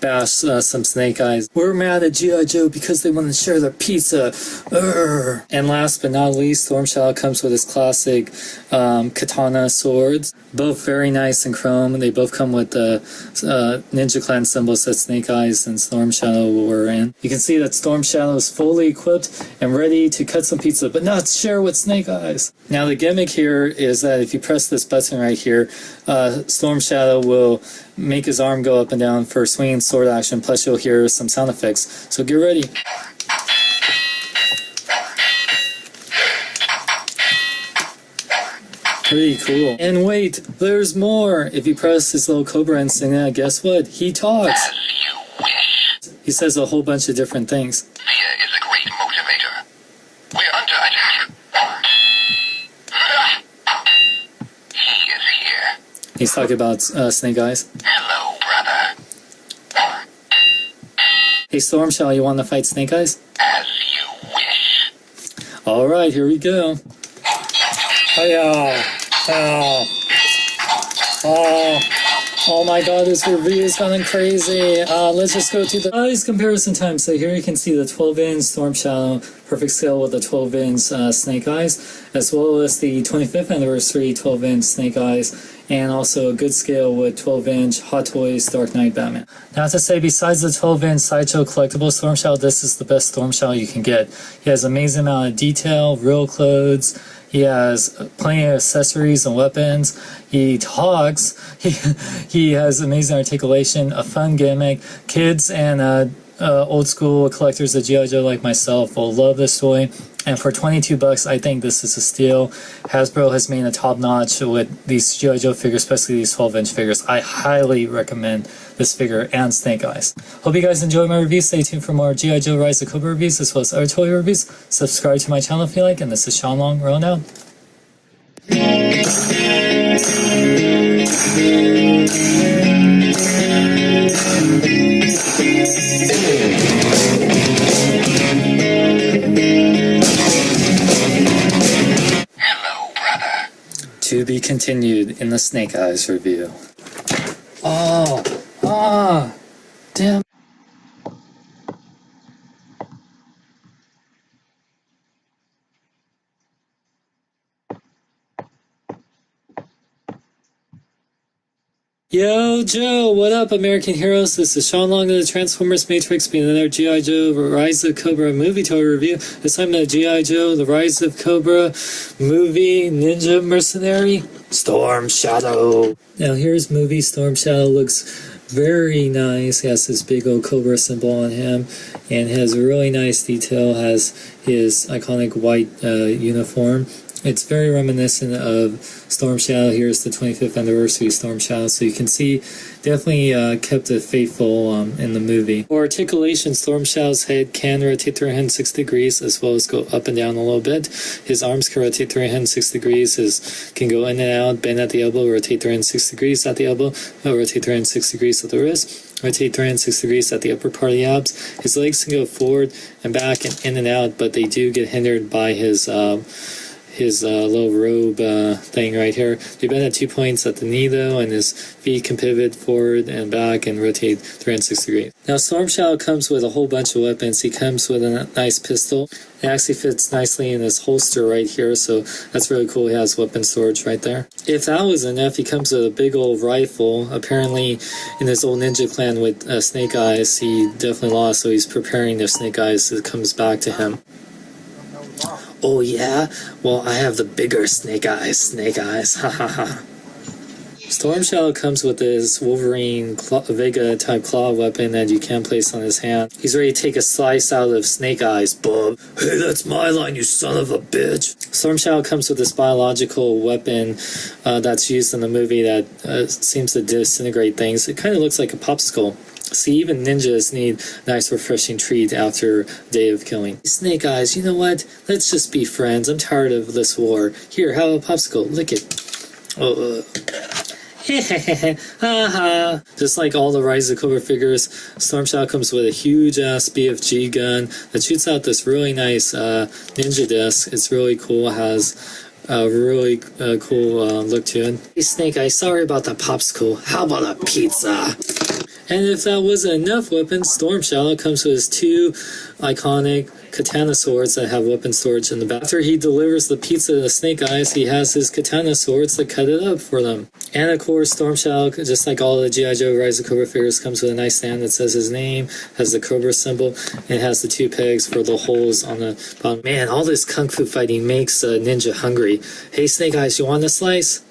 A: bash some Snake Eyes. We're mad at G.I. Joe because they want to share their pizza. Urgh. And last but not least, Storm Shadow comes with his classic katana swords. Both very nice and chrome. They both come with the Ninja Clan symbols that Snake Eyes and Storm Shadow were in. You can see that Storm Shadow is fully equipped and ready to cut some pizza, but not share with Snake Eyes. Now the gimmick here is that if you press this button right here, Storm Shadow will make his arm go up and down for swinging sword action, plus you'll hear some sound effects. So get ready. Pretty cool. And wait, there's more. If you press this little Cobra insignia, guess what? He talks.
F: As you wish.
A: He says a whole bunch of different things.
F: Fear is a great motivator. We're under attack. He is here.
A: He's talking about Snake Eyes.
F: Hello, brother.
A: Hey, Hey Storm Shadow, you want to fight Snake Eyes?
C: As you wish.
A: Alright, here we go. Hiya! Oh my god, this review is going crazy. Let's just go to the size comparison time. So here you can see the 12-inch Storm Shadow, perfect scale with the 12-inch Snake Eyes, as well as the 25th anniversary 12-inch Snake Eyes, and also a good scale with 12-inch Hot Toys Dark Knight Batman. Now to say, besides the 12-inch Sideshow collectible Storm Shadow, this is the best Storm Shadow you can get. He has amazing amount of detail, real clothes. He has plenty of accessories and weapons. He talks. He has amazing articulation, a fun gimmick. Kids and old school collectors of G.I. Joe like myself will love this toy. And for $22, I think this is a steal. Hasbro has made a top notch with these G.I. Joe figures, especially these 12-inch figures. I highly recommend this figure and Snake Eyes. Hope you guys enjoyed my review. Stay tuned for more G.I. Joe Rise of Cobra reviews as well as other toy reviews. Subscribe to my channel if you like. And this is Sean Long, rolling out.
C: Hello, brother.
A: To be continued in the Snake Eyes review. Damn. Yo, Joe, what up, American heroes? This is Sean Long of the Transformers Matrix, being another G.I. Joe Rise of Cobra movie toy review. This time the G.I. Joe The Rise of Cobra movie Ninja Mercenary Storm Shadow. Now here's movie Storm Shadow. Looks very nice. He has this big old Cobra symbol on him and has really nice detail. Has his iconic white uniform. It's very reminiscent of Storm Shadow. Here's the 25th anniversary Storm Shadow, so you can see definitely kept it faithful in the movie. For articulation, Storm Shadow's head can rotate 360 degrees as well as go up and down a little bit. His arms can rotate 360 degrees, can go in and out, bend at the elbow, rotate 360 degrees at the elbow, rotate 360 degrees at the wrist, rotate 360 degrees at the upper part of the abs. His legs can go forward and back and in and out, but they do get hindered by his little robe thing right here. They bend at 2 points at the knee though, and his feet can pivot forward and back and rotate 360 degrees. Now Storm Shadow comes with a whole bunch of weapons. He comes with a nice pistol. It actually fits nicely in his holster right here, so that's really cool. He has weapon storage right there. If that was enough, he comes with a big old rifle. Apparently in his old ninja clan with Snake Eyes, he definitely lost, so he's preparing if Snake Eyes comes back to him. Oh yeah? Well, I have the bigger Snake Eyes, ha ha ha. Storm Shadow comes with this Wolverine Vega type claw weapon that you can place on his hand. He's ready to take a slice out of Snake Eyes, bub. Hey, that's my line, you son of a bitch. Storm Shadow comes with this biological weapon that's used in the movie that seems to disintegrate things. It kind of looks like a popsicle. See, even ninjas need a nice refreshing treat after a day of killing. Snake Eyes, you know what? Let's just be friends. I'm tired of this war. Here, have a popsicle. Lick it. Oh, haha. Just like all the Rise of Cobra figures, Storm Shadow comes with a huge ass BFG gun that shoots out this really nice ninja disc. It's really cool. It has a really cool look to it. Hey Snake Eyes, sorry about the popsicle. How about a pizza? And if that wasn't enough weapons, Storm Shadow comes with his two iconic katana swords that have weapon storage in the back. After he delivers the pizza to the Snake Eyes, he has his katana swords that cut it up for them. And of course, Storm Shadow, just like all the G.I. Joe Rise of Cobra figures, comes with a nice stand that says his name, has the Cobra symbol, and has the two pegs for the holes on the bottom. Man, all this kung fu fighting makes a ninja hungry. Hey Snake Eyes, you want a slice?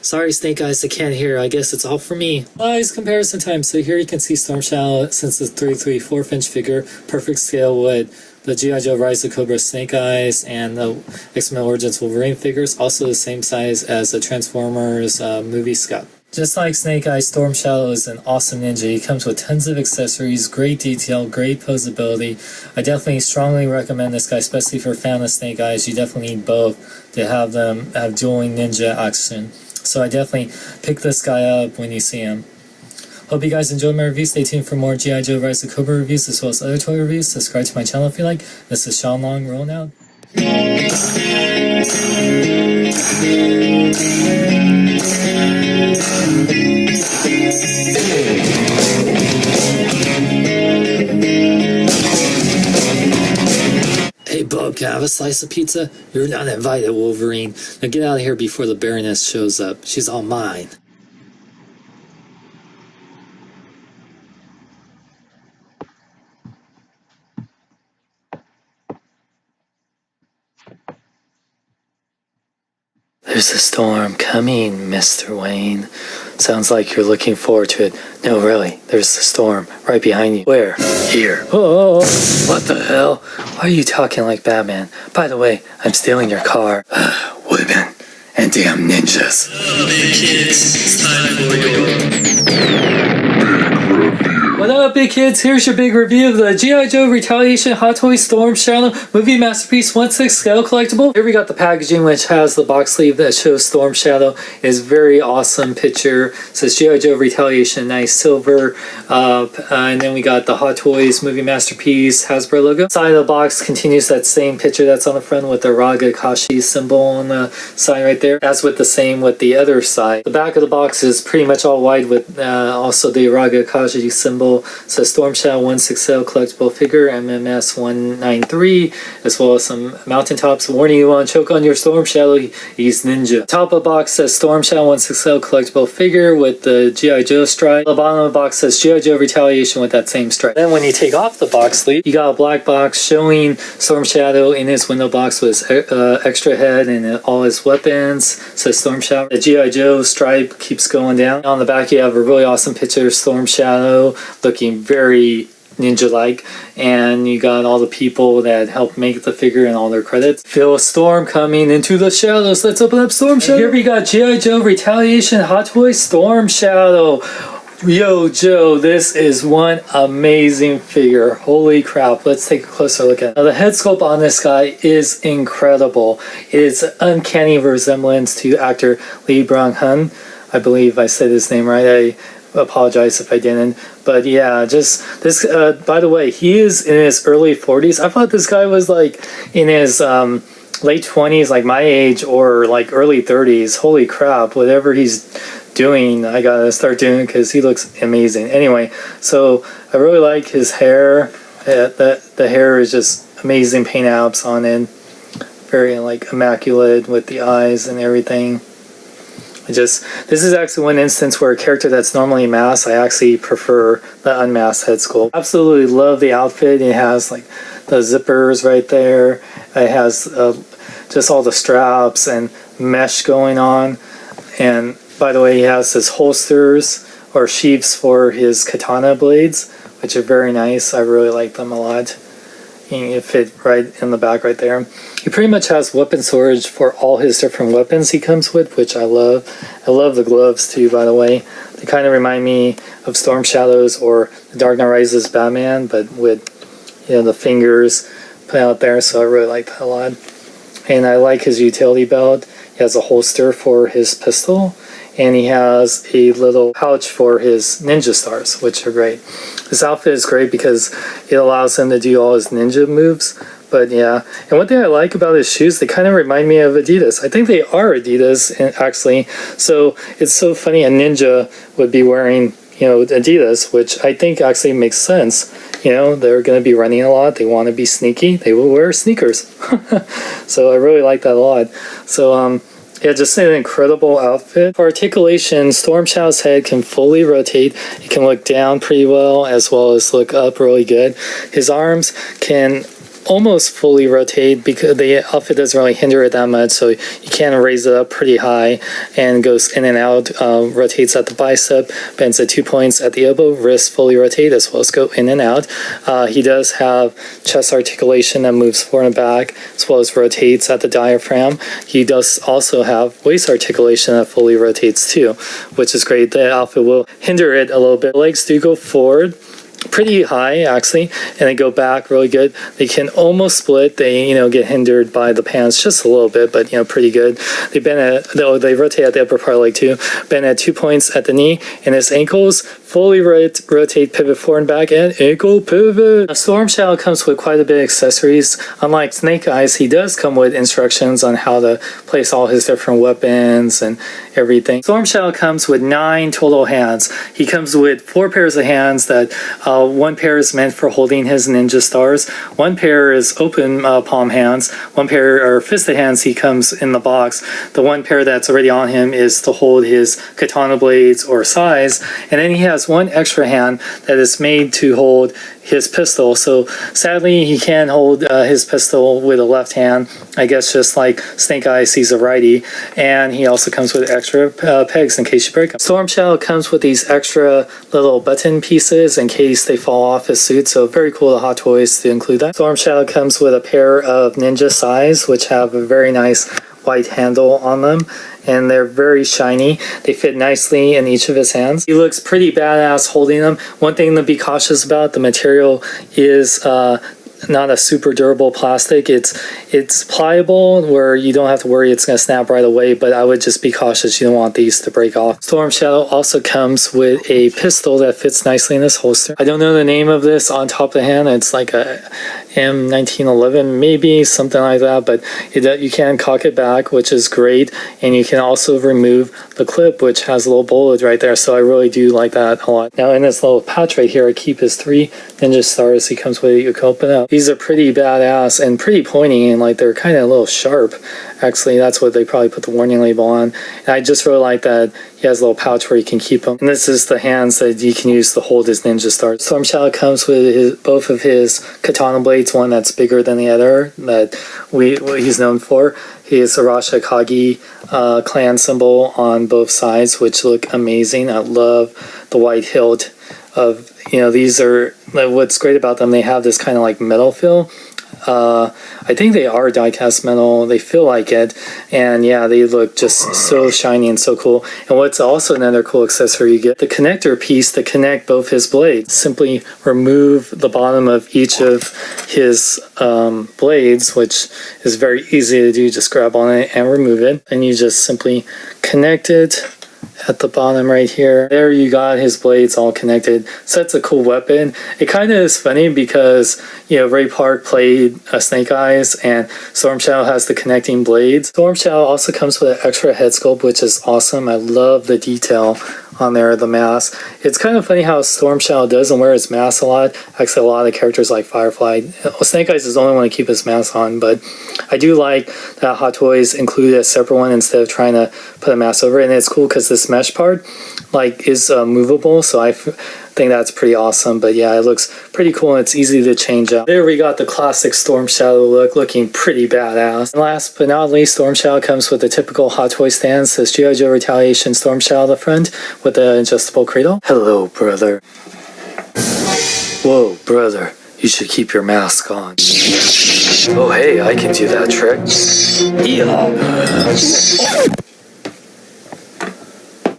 A: Sorry, Snake Eyes, I can't hear. I guess it's all for me. Size comparison time. So here you can see Storm Shadow, since it's 3/4-inch figure, perfect scale with the G.I. Joe Rise of Cobra Snake Eyes and the X-Men Origins Wolverine figures, also the same size as the Transformers movie Scott. Just like Snake Eyes, Storm Shadow is an awesome ninja. He comes with tons of accessories, great detail, great posability. I definitely strongly recommend this guy, especially if you're a fan of Snake Eyes. You definitely need both to have them have dueling ninja action. So I definitely pick this guy up when you see him. Hope you guys enjoyed my review. Stay tuned for more G.I. Joe Rise of Cobra reviews as well as other toy reviews. Subscribe to my channel if you like. This is Sean Long rolling out. Hey Bub, can I have a slice of pizza? You're not invited, Wolverine. Now get out of here before the Baroness shows up. She's all mine. There's a storm coming, Mr. Wayne. Sounds like you're looking forward to it. No, really, there's a storm right behind you. Where? Here. Oh, what the hell? Why are you talking like Batman? By the way, I'm stealing your car. Women and damn ninjas. Big kids, it's time for your... What up, big kids? Here's your big review of the G.I. Joe Retaliation Hot Toys Storm Shadow Movie Masterpiece 1/6 scale collectible. Here we got the packaging, which has the box sleeve that shows Storm Shadow. It's very awesome picture. It says G.I. Joe Retaliation, nice silver. And then we got the Hot Toys Movie Masterpiece Hasbro logo. Side of the box continues that same picture that's on the front with the Raga Kashi symbol on the side right there. As with the same with the other side. The back of the box is pretty much all white with also the Raga Kashi symbol. Says Storm Shadow 1/6L collectible figure, MMS 193, as well as some mountaintops. Warning, you want to choke on your Storm Shadow, he's ninja. Top of the box says Storm Shadow 1/6L collectible figure with the G.I. Joe stripe. The bottom of the box says G.I. Joe Retaliation with that same stripe. Then when you take off the box sleeve, you got a black box showing Storm Shadow in his window box with extra head and all his weapons. Says Storm Shadow. The G.I. Joe stripe keeps going down. On the back you have a really awesome picture of Storm Shadow looking very ninja-like, and you got all the people that helped make the figure and all their credits. Feel a storm coming into the shadows. Let's open up Storm Shadow. And here we got G.I. Joe Retaliation Hot Toys Storm Shadow. Yo, Joe, this is one amazing figure. Holy crap. Let's take a closer look at it. Now, the head sculpt on this guy is incredible. It is an uncanny resemblance to actor Lee Brang-hun. I believe I said his name right. I apologize if I didn't, but yeah, just this by the way, he is in his early 40s. I thought this guy was like in his late 20s, like my age, or like early 30s. Holy crap, whatever he's doing, I gotta start doing because he looks amazing. Anyway, so I really like his hair. The hair is just amazing paint apps on it, very like immaculate with the eyes and everything. This is actually one instance where a character that's normally masked, I actually prefer the unmasked head sculpt. Absolutely love the outfit. It has like the zippers right there. It has just all the straps and mesh going on. And by the way, he has his holsters or sheaths for his katana blades, which are very nice. I really like them a lot. It fit right in the back right there. He pretty much has weapon storage for all his different weapons he comes with, which I love. I love the gloves too, by the way. They kind of remind me of Storm Shadows or The Dark Knight Rises Batman, but with, you know, the fingers put out there, so I really like that a lot. And I like his utility belt. He has a holster for his pistol, and he has a little pouch for his ninja stars, which are great. This outfit is great because it allows him to do all his ninja moves. But yeah, and one thing I like about his shoes, they kind of remind me of Adidas. I think they are Adidas, actually. So it's so funny a ninja would be wearing, you know, Adidas, which I think actually makes sense. You know, they're going to be running a lot. They want to be sneaky. They will wear sneakers. So I really like that a lot. So, yeah, just an incredible outfit. For articulation, Storm Shadow's head can fully rotate. It can look down pretty well as look up really good. His arms can almost fully rotate because the outfit doesn't really hinder it that much, so you can raise it up pretty high and goes in and out. Rotates at the bicep, bends at 2 points at the elbow, wrist fully rotate as well as go in and out. He does have chest articulation that moves forward and back as well as rotates at the diaphragm. He does also have waist articulation that fully rotates too, which is great. The outfit will hinder it a little bit. Legs do go forward pretty high actually, and they go back really good. They can almost split. They get hindered by the pants just a little bit, but pretty good. They rotate at the upper part of leg too. Bend at 2 points at the knee, and his ankles fully rotate, pivot forward and back, and ankle pivot. A Storm Shadow comes with quite a bit of accessories. Unlike Snake Eyes, he does come with instructions on how to place all his different weapons and everything. Storm Shadow comes with 9 total hands. He comes with 4 pairs of hands that one pair is meant for holding his ninja stars. One pair is open palm hands. One pair are fisted hands. He comes in the box. The one pair that's already on him is to hold his katana blades or sais. And then he has one extra hand that is made to hold his pistol. So sadly, he can't hold his pistol with a left hand. I guess just like Snake Eyes, he's a righty. And he also comes with extra pegs in case you break them. Storm Shadow comes with these extra little button pieces in case they fall off his suit. So very cool to Hot Toys to include that. Storm Shadow comes with a pair of ninja sais, which have a very nice white handle on them, and they're very shiny. They fit nicely in each of his hands. He looks pretty badass holding them. One thing to be cautious about, the material is not a super durable plastic. It's pliable where you don't have to worry it's going to snap right away, but I would just be cautious. You don't want these to break off. Storm Shadow also comes with a pistol that fits nicely in this holster. I don't know the name of this on top of the hand. It's like a M1911, maybe something like that, but you can cock it back, which is great, and you can also remove the clip, which has a little bullet right there, so I really do like that a lot. Now in this little pouch right here, I keep his 3 ninja stars he comes with. You can open up. These are pretty badass and pretty pointy, and like they're kind of a little sharp. Actually, that's what they probably put the warning label on. And I just really like that he has a little pouch where you can keep them. And this is the hands that you can use to hold his ninja stars. Storm Shadow comes with both of his katana blades, one that's bigger than the other that he's known for. He has Arashikage clan symbol on both sides, which look amazing. I love the white hilt of, these are, what's great about them, they have this kind of like metal feel. I think they are die-cast metal. They feel like it, and yeah, they look just so shiny and so cool. And what's also another cool accessory, you get the connector piece to connect both his blades. Simply remove the bottom of each of his blades, which is very easy to do. Just grab on it and remove it, and you just simply connect it at the bottom right here. There you got his blades all connected. So that's a cool weapon. It kind of is funny because, Ray Park played Snake Eyes, and Storm Shadow has the connecting blades. Storm Shadow also comes with an extra head sculpt, which is awesome. I love the detail on there, the mask. It's kind of funny how Storm Shadow doesn't wear his mask a lot. Actually, a lot of characters like Firefly. Snake Eyes is the only one to keep his mask on, but I do like that Hot Toys included a separate one instead of trying to put a mask over it. And it's cool because this mesh part is movable, so I think that's pretty awesome. But yeah, it looks pretty cool and it's easy to change out. There we got the classic Storm Shadow look, looking pretty badass. And last but not least, Storm Shadow comes with the typical Hot Toy stand. Says G.I. Joe Retaliation Storm Shadow at the front with the adjustable cradle. Hello, brother. Whoa, brother. You should keep your mask on. Oh, hey, I can do that trick. Yeah.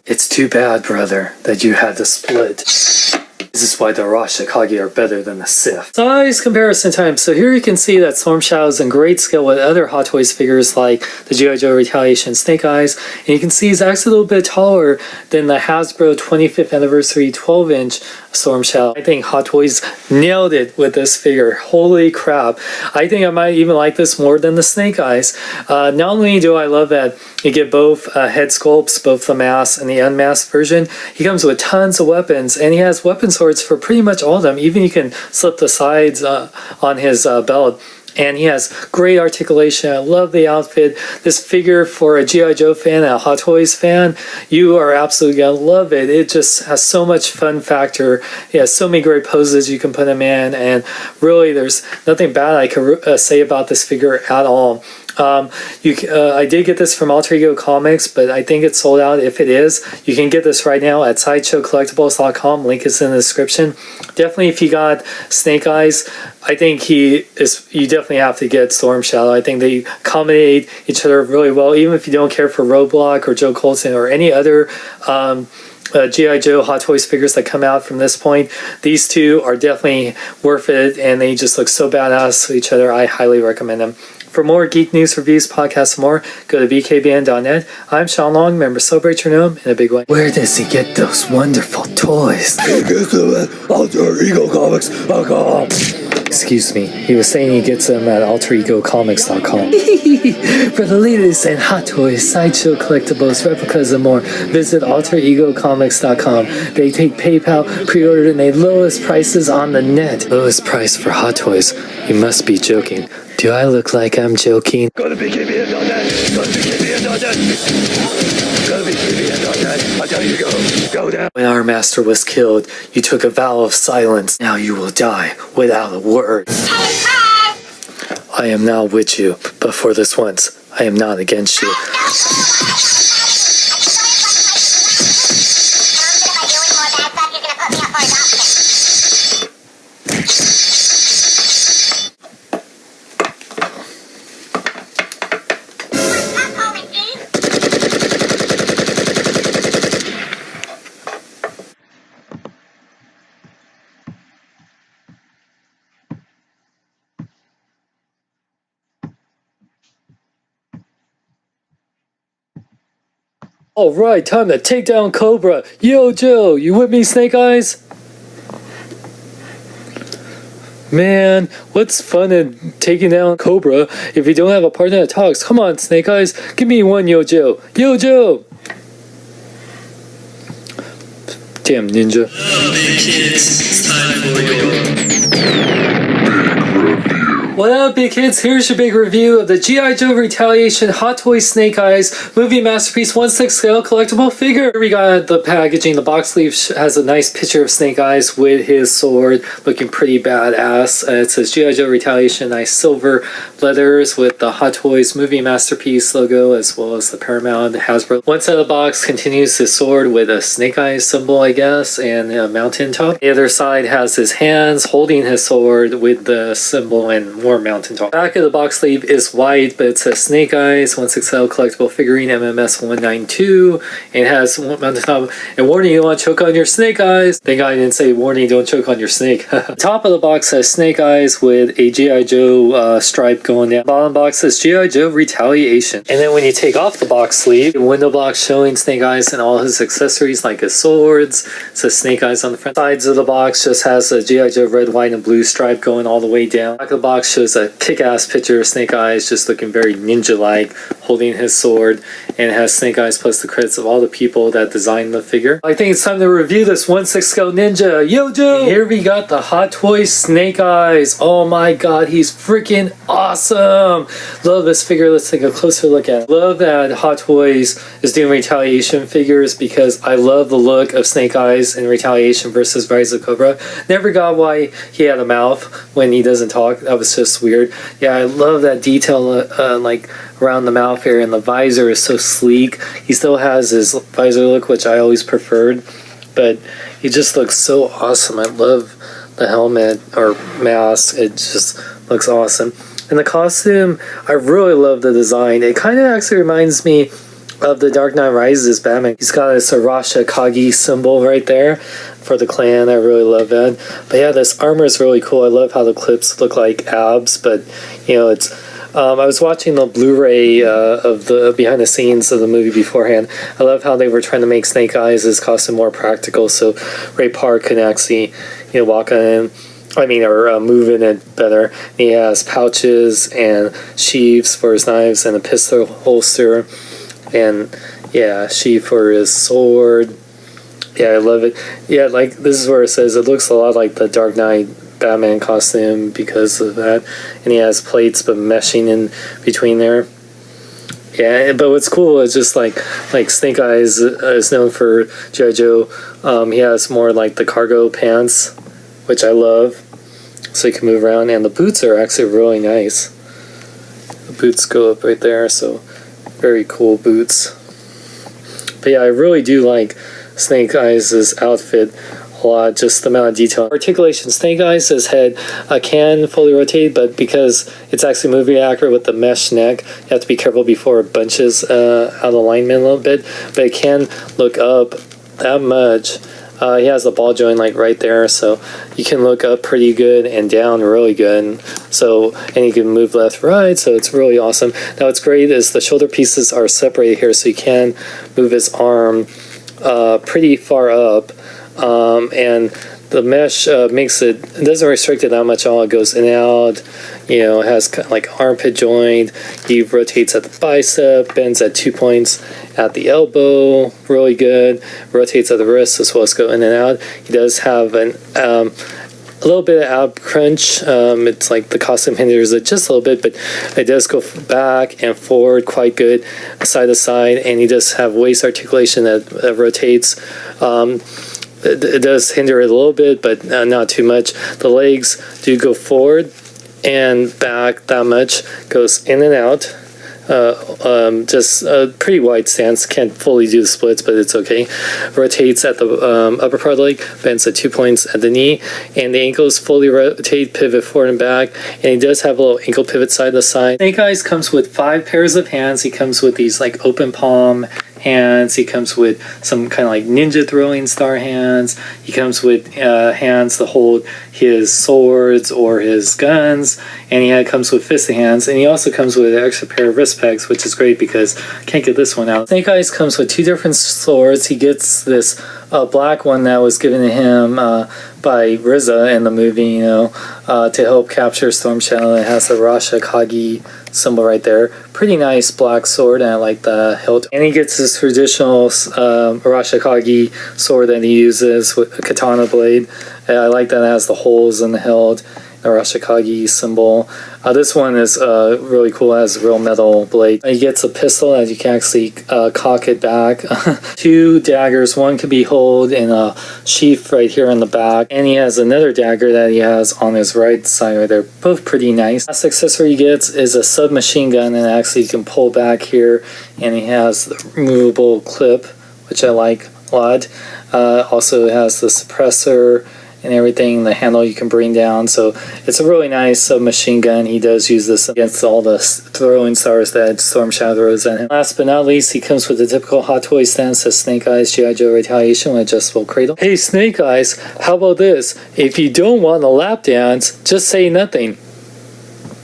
A: It's too bad, brother, that you had to split. This is why the Arashikage are better than the Sith. Size comparison time. So here you can see that Storm Shadow is in great scale with other Hot Toys figures like the G.I. Joe Retaliation Snake Eyes. And you can see he's actually a little bit taller than the Hasbro 25th Anniversary 12-inch Storm Shadow. I think Hot Toys nailed it with this figure. Holy crap. I think I might even like this more than the Snake Eyes. Not only do I love that you get both head sculpts, both the masked and the unmasked version, he comes with tons of weapons, and he has weapon swords for pretty much all of them. Even you can slip the sides on his belt. And he has great articulation. I love the outfit. This figure for a G.I. Joe fan and a Hot Toys fan, you are absolutely going to love it. It just has so much fun factor. He has so many great poses you can put him in. And really, there's nothing bad I could say about this figure at all. I did get this from Alter Ego Comics, but I think it's sold out. If it is, you can get this right now at SideshowCollectibles.com. Link is in the description. Definitely, if you got Snake Eyes, I think you definitely have to get Storm Shadow. I think they accommodate each other really well, even if you don't care for Roadblock or Joe Colton or any other G.I. Joe Hot Toys figures that come out from this point. These two are definitely worth it, and they just look so badass to each other. I highly recommend them. For more geek news, reviews, podcasts, and more, go to bkbn.net. I'm Sean Long. Remember, celebrate your gnome in a big way. Where does he get those wonderful toys?
F: He gets them at alteregocomics.com.
A: Excuse me. He was saying he gets them at alteregocomics.com. For the latest and Hot Toys, Sideshow collectibles, replicas, and more, visit alteregocomics.com. They take PayPal, pre-order, and they lowest prices on the net. Lowest price for Hot Toys? You must be joking. Do I look like I'm joking?
F: Go to bkbn.net. Go to bkbn.net. Go to bkbn.net. I tell you to go down.
A: When our master was killed, you took a vow of silence. Now you will die without a word. I am now with you, but for this once, I am not against you. Alright, time to take down Cobra. Yo, Joe, you with me, Snake Eyes? Man, what's fun in taking down Cobra if you don't have a partner that talks? Come on, Snake Eyes, give me one, Yo, Joe. Yo, Joe! Damn, ninja.
G: Hey kids, it's time for your
A: What up, big kids? Here's your big review of the G.I. Joe Retaliation Hot Toys Snake Eyes Movie Masterpiece 1/6 scale collectible figure. We got the packaging. The box sleeve has a nice picture of Snake Eyes with his sword, looking pretty badass. It says G.I. Joe Retaliation, nice silver letters with the Hot Toys Movie Masterpiece logo, as well as the Paramount Hasbro. One side of the box continues his sword with a Snake Eyes symbol, I guess, and a mountaintop. The other side has his hands holding his sword with the symbol and more mountaintop. Back of the box sleeve is white, but it says Snake Eyes 1/6L collectible figurine MMS 192, and it has one mountaintop. And warning, you don't want to choke on your Snake Eyes. Thank God I didn't say warning, don't choke on your snake. The top of the box says Snake Eyes with a G.I. Joe stripe going down. Bottom box says G.I. Joe Retaliation. And then when you take off the box sleeve, the window box showing Snake Eyes and all his accessories like his swords. It says Snake Eyes on the front. Sides of the box just has a G.I. Joe red, white, and blue stripe going all the way down. Back of the box shows a kick-ass picture of Snake Eyes just looking very ninja-like, holding his sword, and it has Snake Eyes plus the credits of all the people that designed the figure. I think it's time to review this 1/6 scale ninja. Yo, Joe! And here we got the Hot Toys Snake Eyes. Oh my god, he's freaking awesome! Love this figure. Let's take a closer look at it. Love that Hot Toys is doing Retaliation figures because I love the look of Snake Eyes in Retaliation versus Rise of Cobra. Never got why he had a mouth when he doesn't talk. That was just weird. Yeah, I love that detail like around the mouth area, and the visor is so sleek. He still has his visor look, which I always preferred, but he just looks so awesome. I love the helmet or mask. It just looks awesome. And the costume, I really love the design. It kind of actually reminds me of the Dark Knight Rises Batman. He's got a Sarasha Kagi symbol right there for the clan. I really love that. But yeah, this armor is really cool. I love how the clips look like abs, but you know, it's I was watching the Blu-ray of the behind the scenes of the movie beforehand. I love how they were trying to make Snake Eyes' costume more practical, so Ray Park can actually, you know, walk on in. Or move in it better. He has pouches and sheaths for his knives and a pistol holster, and yeah, sheath for his sword. Yeah, I love it. Yeah, like this is where it says it looks a lot like the Dark Knight Batman costume because of that, and he has plates but meshing in between there. Yeah, but what's cool is just like Snake Eyes is known for G.I. Joe. He has more like the cargo pants, which I love, so he can move around, and the boots are actually really nice. The boots go up right there, so very cool boots. But yeah, I really do like Snake Eyes' outfit a lot, just the amount of detail. Articulation, Snake Eyes' head can fully rotate, but because it's actually movie accurate with the mesh neck, you have to be careful before it bunches out of alignment a little bit, but it can look up that much. He has the ball joint like right there, so you can look up pretty good and down really good. And you can move left, right, so it's really awesome. Now what's great is the shoulder pieces are separated here, so you can move his arm pretty far up, and the mesh makes it doesn't restrict it that much at all. It goes in and out. It has kind of like armpit joint. He rotates at the bicep, bends at 2 points at the elbow, really good. Rotates at the wrist as well as go in and out. He does have a little bit of ab crunch. It's like the costume hinders it just a little bit, but it does go back and forward quite good, side to side, and he does have waist articulation that rotates. It does hinder it a little bit, but not too much. The legs do go forward and back that much, goes in and out. Just a pretty wide stance. Can't fully do the splits, but it's okay. Rotates at the upper part of the leg, bends at 2 points at the knee, and the ankles fully rotate, pivot forward and back, and he does have a little ankle pivot side to side. Snake Eyes comes with 5 pairs of hands. He comes with these like open palm hands. He comes with some kind of like ninja throwing star hands. He comes with hands to hold his swords or his guns, and he comes with fisted hands, and he also comes with an extra pair of wrist pegs, which is great because I can't get this one out. Snake Eyes comes with 2 different swords. He gets this black one that was given to him by RZA in the movie, to help capture Storm Shadow. It has the Rasha Kagi symbol right there. Pretty nice black sword, and I like the hilt. And he gets his traditional Rasha Kagi sword that he uses with a katana blade. And I like that it has the holes in the hilt, the Rasha Kagi symbol. This one is really cool. It has a real metal blade. He gets a pistol that you can actually cock it back. 2 daggers. One can be held in a sheath right here in the back. And he has another dagger that he has on his right side right there. Both pretty nice. Last accessory he gets is a submachine gun, and actually you can pull back here. And he has the removable clip, which I like a lot. Also it has the suppressor and everything. The handle you can bring down, so it's a really nice submachine gun. He does use this against all the throwing stars that Storm Shadow throws at him. Last but not least, he comes with the typical Hot Toys stance that Snake Eyes G.I. Joe Retaliation with adjustable cradle. Hey Snake Eyes, how about this? If you don't want a lap dance, just say nothing.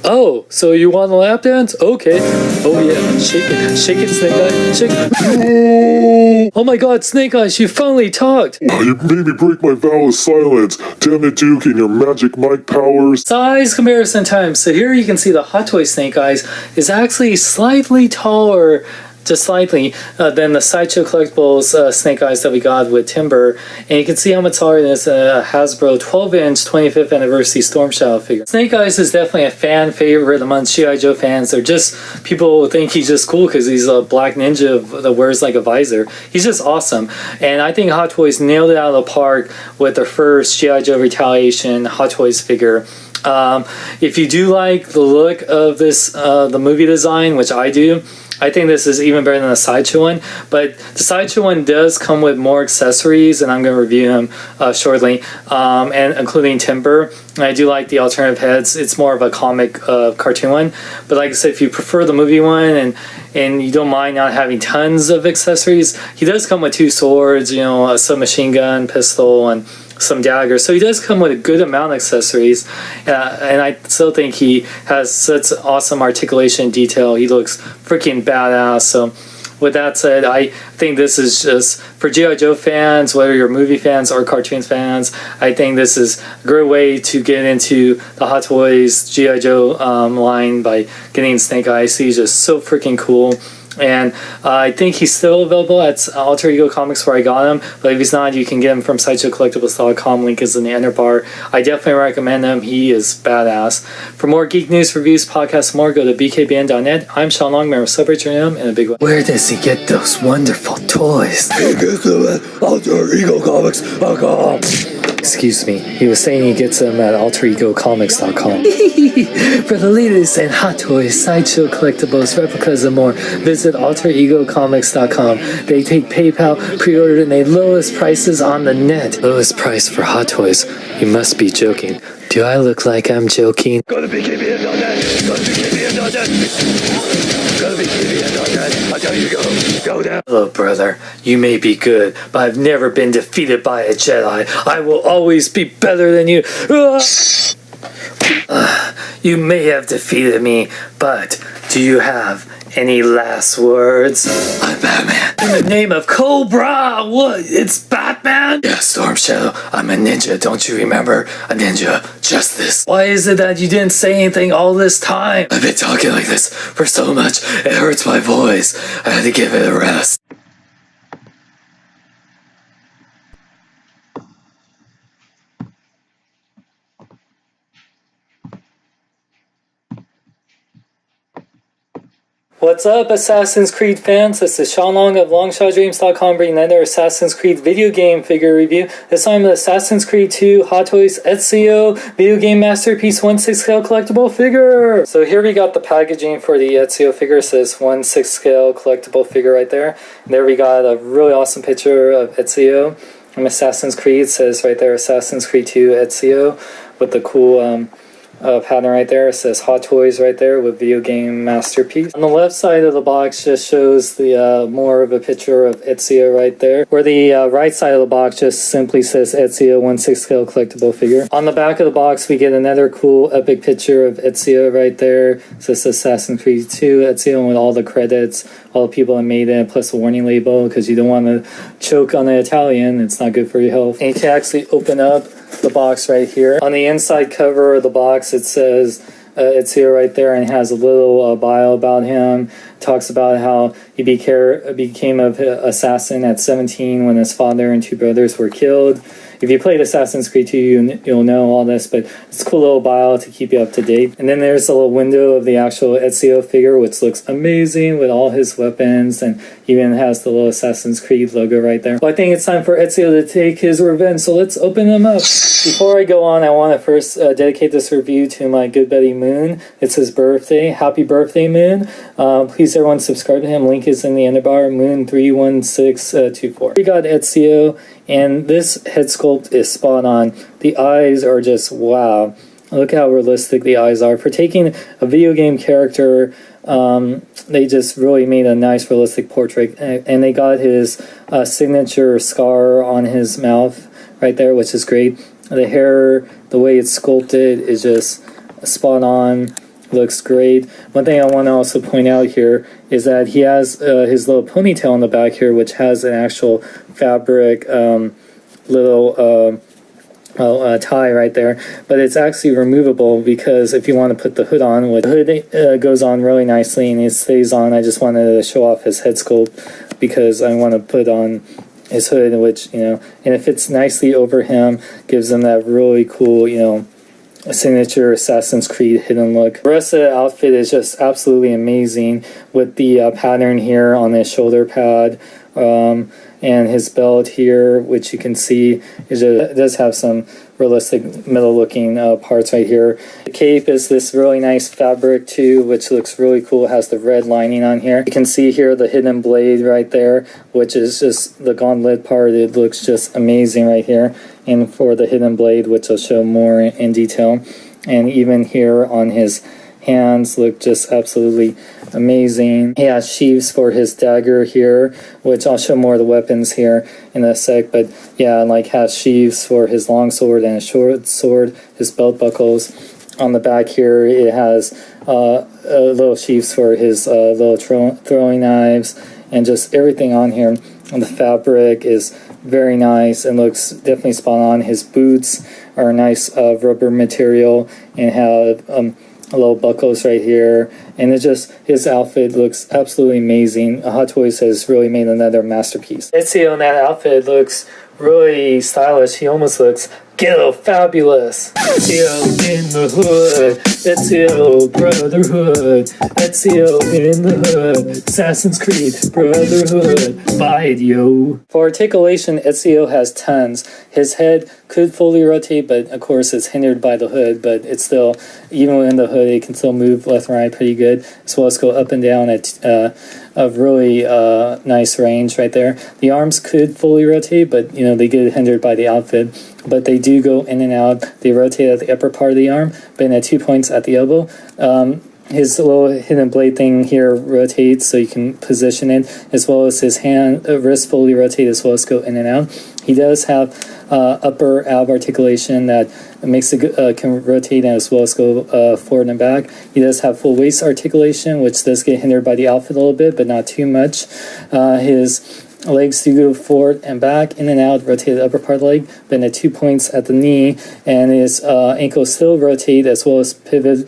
A: Oh, so you want a lap dance? Okay. Oh yeah, shake it, Snake Eyes, shake it. Oh my God, Snake Eyes, you finally talked.
H: You made me break my vow of silence. Damn it, Duke, and your magic mic powers.
A: Size comparison time. So here you can see the Hot Toy Snake Eyes is actually slightly taller, just slightly, than the Sideshow Collectibles Snake Eyes that we got with Timber. And you can see how much taller this Hasbro 12-inch 25th anniversary Storm Shadow figure. Snake Eyes is definitely a fan favorite amongst G.I. Joe fans. They're just, people think he's just cool because he's a black ninja that wears like a visor. He's just awesome. And I think Hot Toys nailed it out of the park with their first G.I. Joe Retaliation Hot Toys figure. If you do like the look of this, the movie design, which I do, I think this is even better than the Sideshow one, but the Sideshow one does come with more accessories, and I'm going to review them shortly, and including Timber. And I do like the alternative heads. It's more of a comic cartoon one, but like I said, if you prefer the movie one and you don't mind not having tons of accessories, he does come with 2 swords, a submachine gun, pistol, and some daggers. So he does come with a good amount of accessories, and I still think he has such awesome articulation detail. He looks freaking badass. So with that said, I think this is just for G.I. Joe fans, whether you're movie fans or cartoons fans. I think this is a great way to get into the Hot Toys G.I. Joe line by getting Snake Eyes. He's just so freaking cool. And I think he's still available at Alter Ego Comics where I got him, but if he's not, you can get him from SideshowCollectibles.com. Link is in the ender bar. I definitely recommend him. He is badass. For more geek news, reviews, podcasts, more, go to bkbn.net. I'm Sean Long, member of Celebrate Your Name in a big way.
E: Where does he get those wonderful toys?
F: He gets them at AlterEgoComics.com.
A: Excuse me. He was saying he gets them at AlterEgoComics.com.
E: For the latest and Hot Toys, Sideshow Collectibles, replicas, and more, visit AlterEgoComics.com. They take PayPal, pre-order, and they lowest prices on the net. Lowest price for Hot Toys? You must be joking. Do I look like I'm joking?
F: Gonna be keeping it on that. Gonna be keeping it on that. Gonna be keeping it on that. I tell you to go down.
E: Look, brother, you may be good, but I've never been defeated by a Jedi. I will always be better than you. You may have defeated me, but do you have any last words? I'm Batman. In the name of Cobra! What? It's Batman? Yeah, Storm Shadow. I'm a ninja, don't you remember? A ninja. Justice. Why is it that you didn't say anything all this time? I've been talking like this for so much, it hurts my voice. I had to give it a rest.
A: What's up, Assassin's Creed fans? This is Sean Long of LongShotDreams.com bringing another Assassin's Creed video game figure review. This time the Assassin's Creed 2 Hot Toys Ezio Video Game Masterpiece 1/6 scale collectible figure. So here we got the packaging for the Ezio figure. It says 1/6 scale collectible figure right there. And there we got a really awesome picture of Ezio from Assassin's Creed. It says right there Assassin's Creed 2 Ezio with the cool pattern right there. It says Hot Toys right there with Video Game Masterpiece. On the left side of the box just shows the more of a picture of Ezio right there, where the right side of the box just simply says Ezio 1/6 scale collectible figure. On the back of the box we get another cool epic picture of Ezio right there. It says Assassin's Creed 2 Ezio with all the credits, all the people that made it, plus a warning label because you don't want to choke on the Italian. It's not good for your health. And you can actually open up the box right here. On the inside cover of the box it says Ezio right there, and has a little bio about him. Talks about how he became an assassin at 17 when his father and two brothers were killed. If you played Assassin's Creed 2, you'll know all this, but it's a cool little bio to keep you up to date. And then there's a little window of the actual Ezio figure, which looks amazing with all his weapons, and even has the little Assassin's Creed logo right there. Well, I think it's time for Ezio to take his revenge, so let's open him up. Before I go on, I want to first dedicate this review to my good buddy Moon. It's his birthday. Happy birthday, Moon. Please everyone subscribe to him. Link is in the underbar. Moon31624. We got Ezio, and this head sculpt is spot on. The eyes are just wow. Look how realistic the eyes are. For taking a video game character, they just really made a nice realistic portrait, and they got his signature scar on his mouth right there, which is great. The hair, the way it's sculpted is just spot on. Looks great. One thing I want to also point out here is that he has his little ponytail on the back here, which has an actual fabric little tie right there, but it's actually removable because if you want to put the hood on, the hood goes on really nicely and it stays on. I just wanted to show off his head sculpt because I want to put on his hood, which, and it fits nicely over him, gives him that really cool, a signature Assassin's Creed hidden look. The rest of the outfit is just absolutely amazing with the pattern here on his shoulder pad, and his belt here, which you can see it does have some realistic metal looking parts right here. The cape is this really nice fabric too, which looks really cool. It has the red lining on here. You can see here the hidden blade right there, which is just the gauntlet part. It looks just amazing right here. And for the hidden blade, which I'll show more in detail, and even here on his hands look just absolutely amazing. He has sheaths for his dagger here, which I'll show more of the weapons here in a sec, but yeah, like has sheaths for his long sword and his short sword, his belt buckles. On the back here it has little sheaths for his little throwing knives, and just everything on here. And the fabric is very nice and looks definitely spot on. His boots are a nice rubber material and have little buckles right here, and his outfit looks absolutely amazing. Hot Toys has really made another masterpiece. Ezio in that outfit looks really stylish. He almost looks ghetto fabulous. Ezio in the hood, Ezio Brotherhood, Ezio in the hood, Assassin's Creed Brotherhood, buy it yo. For articulation, Ezio has tons. His head could fully rotate, but of course it's hindered by the hood, but it's still, even within the hood, it can still move left and right pretty good, as well as go up and down at a really nice range right there. The arms could fully rotate, but you know, they get hindered by the outfit, but they do go in and out. They rotate at the upper part of the arm, but in at 2 points at the elbow. His little hidden blade thing here rotates, so you can position it, as well as his wrist fully rotate, as well as go in and out. He does have upper ab articulation that makes it can rotate as well as go forward and back. He does have full waist articulation, which does get hindered by the outfit a little bit, but not too much. His legs do go forward and back, in and out, rotate the upper part of the leg, then at 2 points at the knee, and his ankles still rotate as well as pivot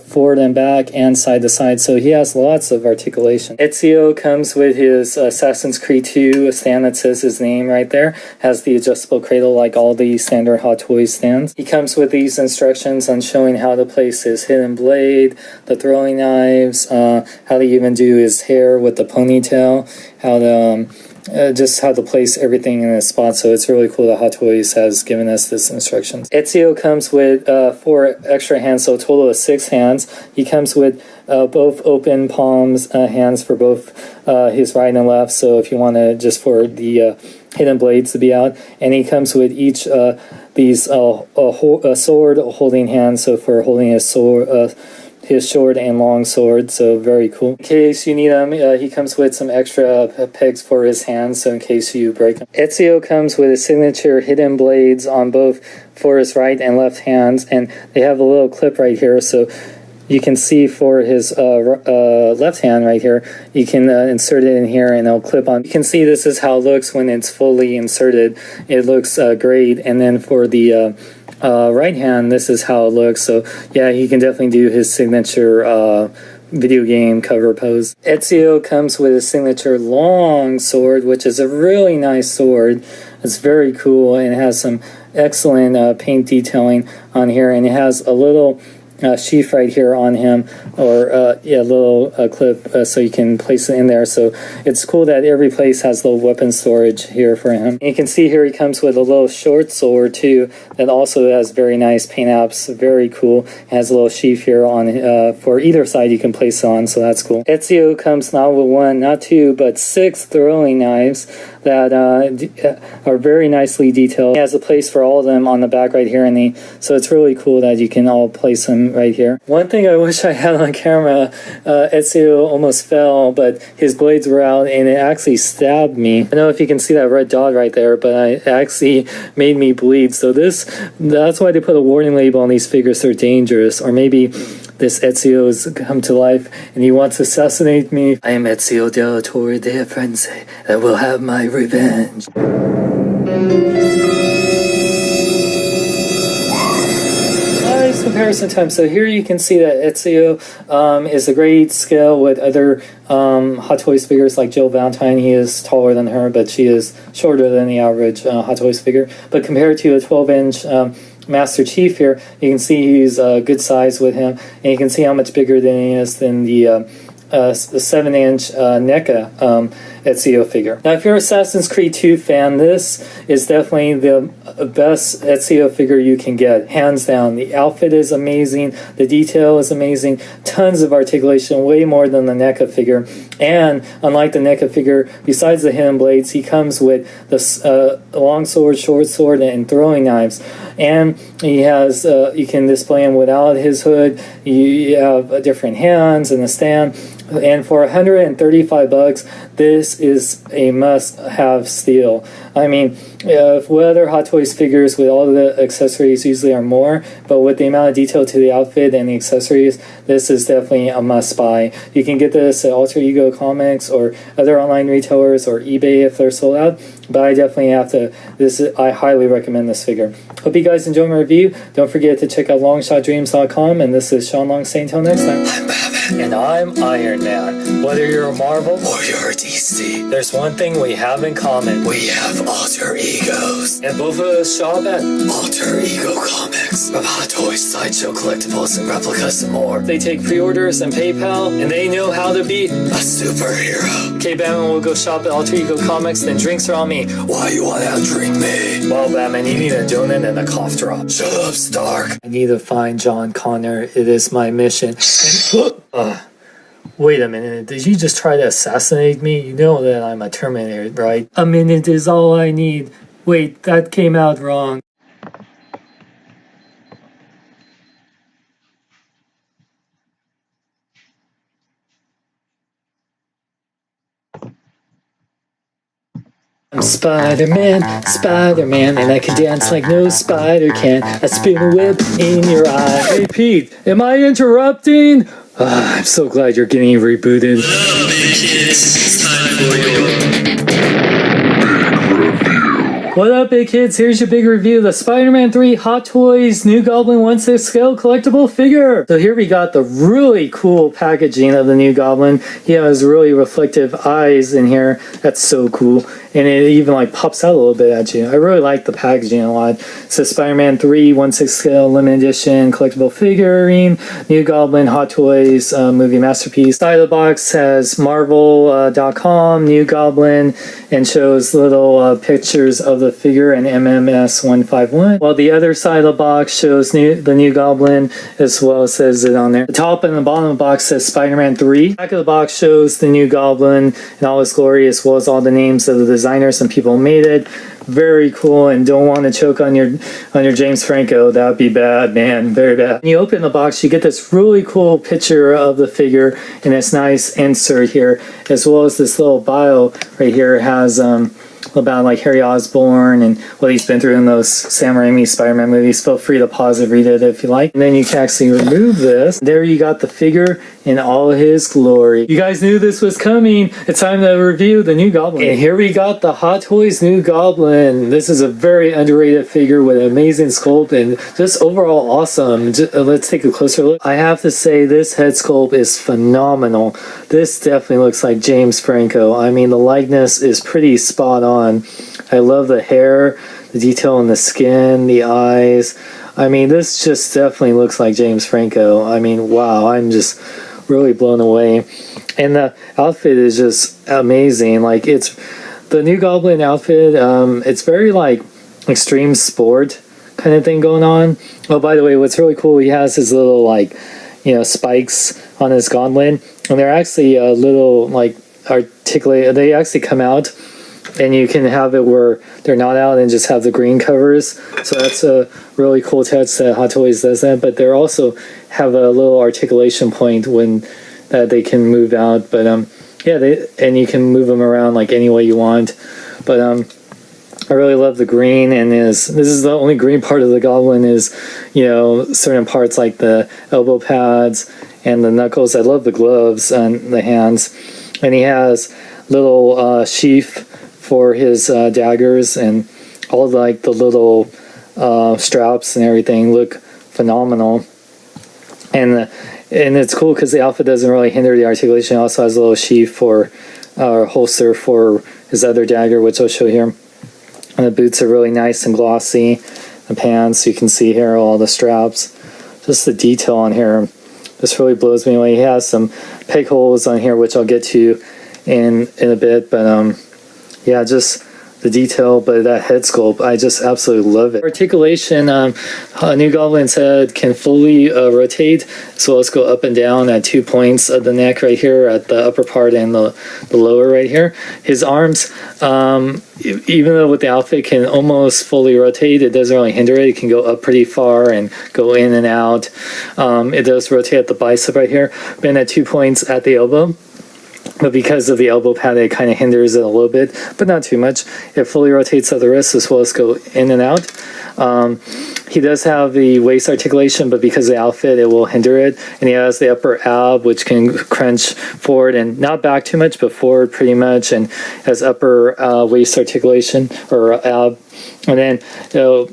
A: forward and back and side to side, so he has lots of articulation. Ezio comes with his Assassin's Creed 2 stand that says his name right there, has the adjustable cradle like all the standard Hot Toys stands. He comes with these instructions on showing how to place his hidden blade, the throwing knives, how to even do his hair with the ponytail, how to just how to place everything in a spot, so it's really cool that Hot Toys has given us this instructions. Ezio comes with 4 extra hands, so a total of 6 hands. He comes with both open palms hands for both his right and left, so if you want to, just for the hidden blades to be out, and he comes with each these sword holding hands, so for holding his sword, his short and long sword, so very cool. In case you need them, he comes with some extra pegs for his hands, so in case you break them. Ezio comes with his signature hidden blades on both for his right and left hands, and they have a little clip right here, so you can see for his left hand right here, you can insert it in here and it'll clip on. You can see this is how it looks when it's fully inserted. It looks great, and then for the right hand, this is how it looks. So yeah, he can definitely do his signature video game cover pose. Ezio comes with his signature long sword, which is a really nice sword. It's very cool, and it has some excellent paint detailing on here, and it has a little sheath right here on him, or a little clip, so you can place it in there. So it's cool that every place has little weapon storage here for him. And you can see here he comes with a little short sword too that also has very nice paint apps, very cool. It has a little sheath here on for either side you can place it on, so that's cool. Ezio comes not with 1, not 2, but 6 throwing knives that are very nicely detailed. He has a place for all of them on the back right here, so it's really cool that you can all place them right here. One thing I wish I had on camera, Ezio almost fell, but his blades were out and it actually stabbed me. I don't know if you can see that red dot right there, but it actually made me bleed. So that's why they put a warning label on these figures. They're dangerous. Or maybe this Ezio has come to life and he wants to assassinate me. I am Ezio della Torre de Frenzy, and I will have my revenge. Nice comparison time. So here you can see that Ezio is a great scale with other Hot Toys figures like Jill Valentine. He is taller than her, but she is shorter than the average Hot Toys figure. But compared to a 12-inch Master Chief here, you can see he's a good size with him, and you can see how much bigger than he is than the 7-inch NECA Ezio figure. Now, if you're an Assassin's Creed 2 fan, this is definitely the best Ezio figure you can get, hands down. The outfit is amazing, the detail is amazing, tons of articulation, way more than the NECA figure. And unlike the NECA figure, besides the hidden blades, he comes with the long sword, short sword, and throwing knives. And he has, you can display him without his hood. You have different hands and a stand. And for $135, this is a must-have steal. I mean, with other Hot Toys figures with all the accessories usually are more, but with the amount of detail to the outfit and the accessories, this is definitely a must-buy. You can get this at Alter Ego Comics or other online retailers or eBay if they're sold out, but I definitely have to, I highly recommend this figure. Hope you guys enjoy my review. Don't forget to check out longshotdreams.com, and this is Sean Long saying until next time.
E: I'm Batman. And I'm Iron Man. Whether you're a Marvel or you're a DC, there's one thing we have in common. We have alter egos. And both of us shop at Alter Ego Comics. box of Hot Toys, Sideshow collectibles, and replicas and more.
A: They take pre-orders and PayPal, and they know how to be
E: A superhero.
A: Okay, Batman will go shop at Alter Ego Comics, then drinks are on me.
E: Why you wanna outdrink me?
A: Well, Batman, you need a donut and a cough drop.
E: Shut up, Stark.
A: I need to find John Connor. It is my mission. Wait a minute, did you just try to assassinate me? You know that I'm a Terminator, right? A minute is all I need. Wait, that came out wrong. I'm Spider-Man, Spider-Man, and I can dance like no spider can. I spin a web in your eye. Hey Pete, am I interrupting? I'm so glad you're getting rebooted.
G: Hello, big kids. It's time for your
A: What up, big kids? Here's your big review of the Spider-Man 3 Hot Toys New Goblin 1/6 scale collectible figure. So here we got the really cool packaging of the New Goblin. He has really reflective eyes in here. That's so cool. And it even like pops out a little bit at you. I really like the packaging a lot. It says Spider-Man 3 1/6 scale limited edition collectible figurine, New Goblin Hot Toys movie masterpiece. Side of the box has Marvel.com, New Goblin, and shows little pictures of the figure and MMS 151. While the other side of the box shows the New Goblin as well, says it on there. The top and the bottom of the box says Spider-Man 3. The back of the box shows the New Goblin in all his glory, as well as all the names of the designers and people who made it. Very cool, and don't want to choke on your James Franco. That would be bad, man. Very bad. When you open the box, you get this really cool picture of the figure and this nice insert here, as well as this little bio right here. It has about like Harry Osborn and what he's been through in those Sam Raimi Spider-Man movies. Feel free to pause and read it if you like. And then you can actually remove this. There you got the figure in all his glory. You guys knew this was coming. It's time to review the New Goblin. And here we got the Hot Toys New Goblin. This is a very underrated figure with an amazing sculpt and just overall awesome. Let's take a closer look. I have to say this head sculpt is phenomenal. This definitely looks like James Franco. I mean, the likeness is pretty spot on. I love the hair, the detail on the skin, the eyes. I mean, this just definitely looks like James Franco. I mean, wow, I'm just really blown away. And the outfit is just amazing. Like, it's the New Goblin outfit. It's very like extreme sport kind of thing going on. Oh, by the way, what's really cool, he has his little like, spikes on his gauntlet, and they're actually a little like articulated. They actually come out, and you can have it where they're not out and just have the green covers. So that's a really cool touch that Hot Toys does that. But they also have a little articulation point when they can move out. But and you can move them around like any way you want. But I really love the green, and this is the only green part of the Goblin is, certain parts like the elbow pads and the knuckles. I love the gloves on the hands, and he has little sheath for his daggers, and all like the little straps and everything look phenomenal. And it's cool because the outfit doesn't really hinder the articulation. It also has a little sheath for holster for his other dagger, which I'll show here. And the boots are really nice and glossy. The pants, you can see here all the straps. Just the detail on here just really blows me away. He has some peg holes on here, which I'll get to in a bit, but yeah, just the detail, but that head sculpt, I just absolutely love it. Articulation, New Goblin's head can fully rotate, so let's go up and down at 2 points of the neck right here, at the upper part and the lower right here. His arms, even though with the outfit can almost fully rotate, it doesn't really hinder it. It can go up pretty far and go in and out. It does rotate at the bicep right here, then at 2 points at the elbow. But because of the elbow pad, it kind of hinders it a little bit, but not too much. It fully rotates at the wrist as well as go in and out. He does have the waist articulation, but because of the outfit, it will hinder it. And he has the upper ab, which can crunch forward and not back too much, but forward pretty much, and has upper waist articulation or ab. And then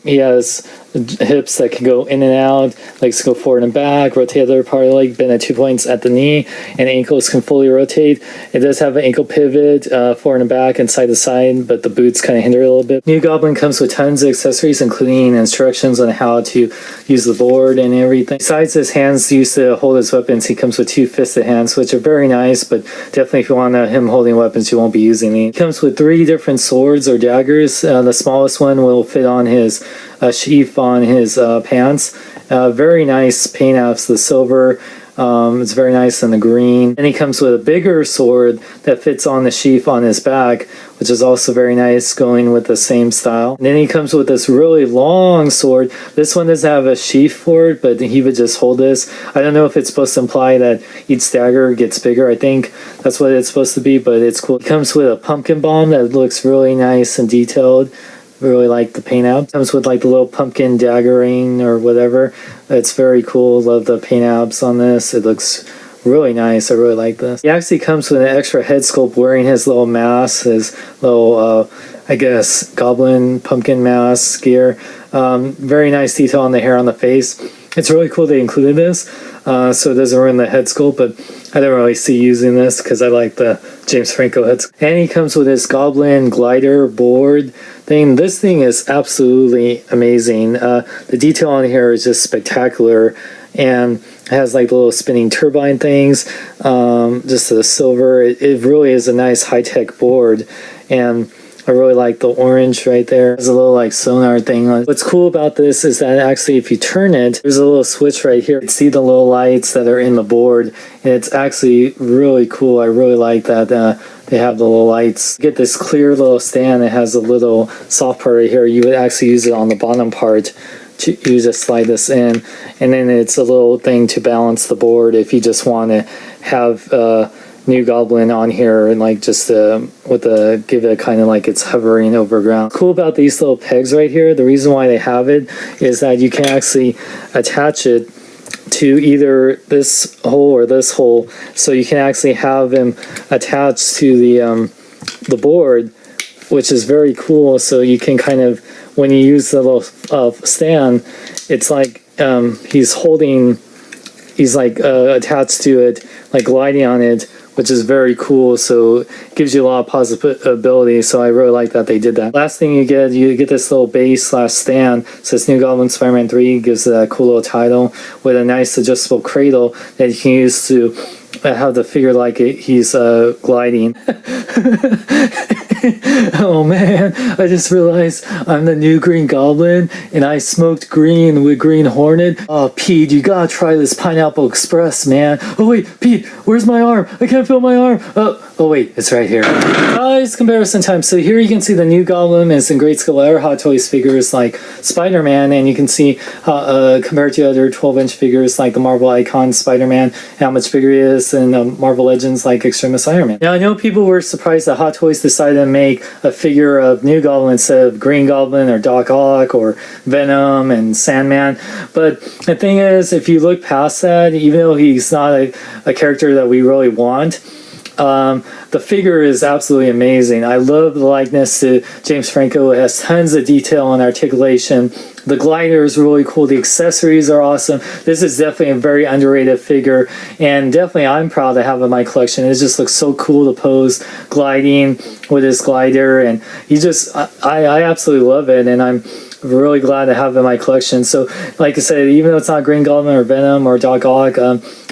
A: he has
E: hips that can go in and out, legs go forward and back, rotate the other part of the leg, bend at 2 points at the knee, and ankles can fully rotate. It does have an ankle pivot forward and back and side to side, but the boots kind of hinder it a little bit. New Goblin comes with tons of accessories, including instructions on how to use the board and everything. Besides his hands used to hold his weapons, he comes with 2 fisted hands, which are very nice, but definitely if you want him holding weapons, you won't be using these. He comes with 3 different swords or daggers. The smallest one will fit on his sheath on his pants. Very nice paint apps, the silver. It's very nice in the green. And he comes with a bigger sword that fits on the sheath on his back, which is also very nice, going with the same style. And then he comes with this really long sword. This one doesn't have a sheath for it, but he would just hold this. I don't know if it's supposed to imply that each dagger gets bigger. I think that's what it's supposed to be, but it's cool. It comes with a pumpkin bomb that looks really nice and detailed. Really like the paint apps. Comes with like the little pumpkin daggering or whatever. It's very cool. Love the paint apps on this. It looks really nice. I really like this. He actually comes with an extra head sculpt wearing his little mask, his little I guess goblin pumpkin mask gear. Very nice detail on the hair on the face. It's really cool they included this, so it doesn't ruin the head sculpt, but I don't really see using this because I like the James Franco head sculpt. And he comes with this goblin glider board thing. This thing is absolutely amazing. The detail on here is just spectacular, and it has like the little spinning turbine things, just the silver. It really is a nice high-tech board, and I really like the orange right there. There's a little like sonar thing. What's cool about this is that actually if you turn it, there's a little switch right here. You can see the little lights that are in the board, and it's actually really cool. I really like that they have the little lights. You get this clear little stand that has a little soft part right here. You would actually use it on the bottom part. You just slide this in, and then it's a little thing to balance the board if you just want to have New Goblin on here and like just with the give it kind of like it's hovering over ground. Cool about these little pegs right here, the reason why they have it is that you can actually attach it to either this hole or this hole, so you can actually have them attached to the board, which is very cool. So you can kind of, when you use the little stand, it's like he's like attached to it, like gliding on it, which is very cool. So it gives you a lot of possibility. So I really like that they did that. Last thing you get this little base / stand. It says New Goblin Spider-Man 3, gives it a cool little title with a nice adjustable cradle that you can use to have the figure like he's gliding. Oh man, I just realized I'm the new Green Goblin and I smoked green with Green Hornet. Oh Pete, you gotta try this Pineapple Express, man. Oh wait, Pete, where's my arm? I can't feel my arm. Oh wait, it's right here. It's comparison time. So here you can see the New Goblin is in great scale other Hot Toys figures like Spider-Man, and you can see compared to other 12-inch figures like the Marvel Icon Spider-Man, how much bigger he is than Marvel Legends like Extremis Iron Man. Now I know people were surprised that Hot Toys decided to make a figure of New Goblin instead of Green Goblin or Doc Ock or Venom and Sandman, but the thing is, if you look past that, even though he's not a character that we really want, the figure is absolutely amazing. I love the likeness to James Franco. It has tons of detail and articulation. The glider is really cool. The accessories are awesome. This is definitely a very underrated figure, and definitely I'm proud to have it in my collection. It just looks so cool to pose gliding with his glider, and I absolutely love it, and I'm really glad to have it in my collection. So like I said, even though it's not Green Goblin or Venom or Doc Ock,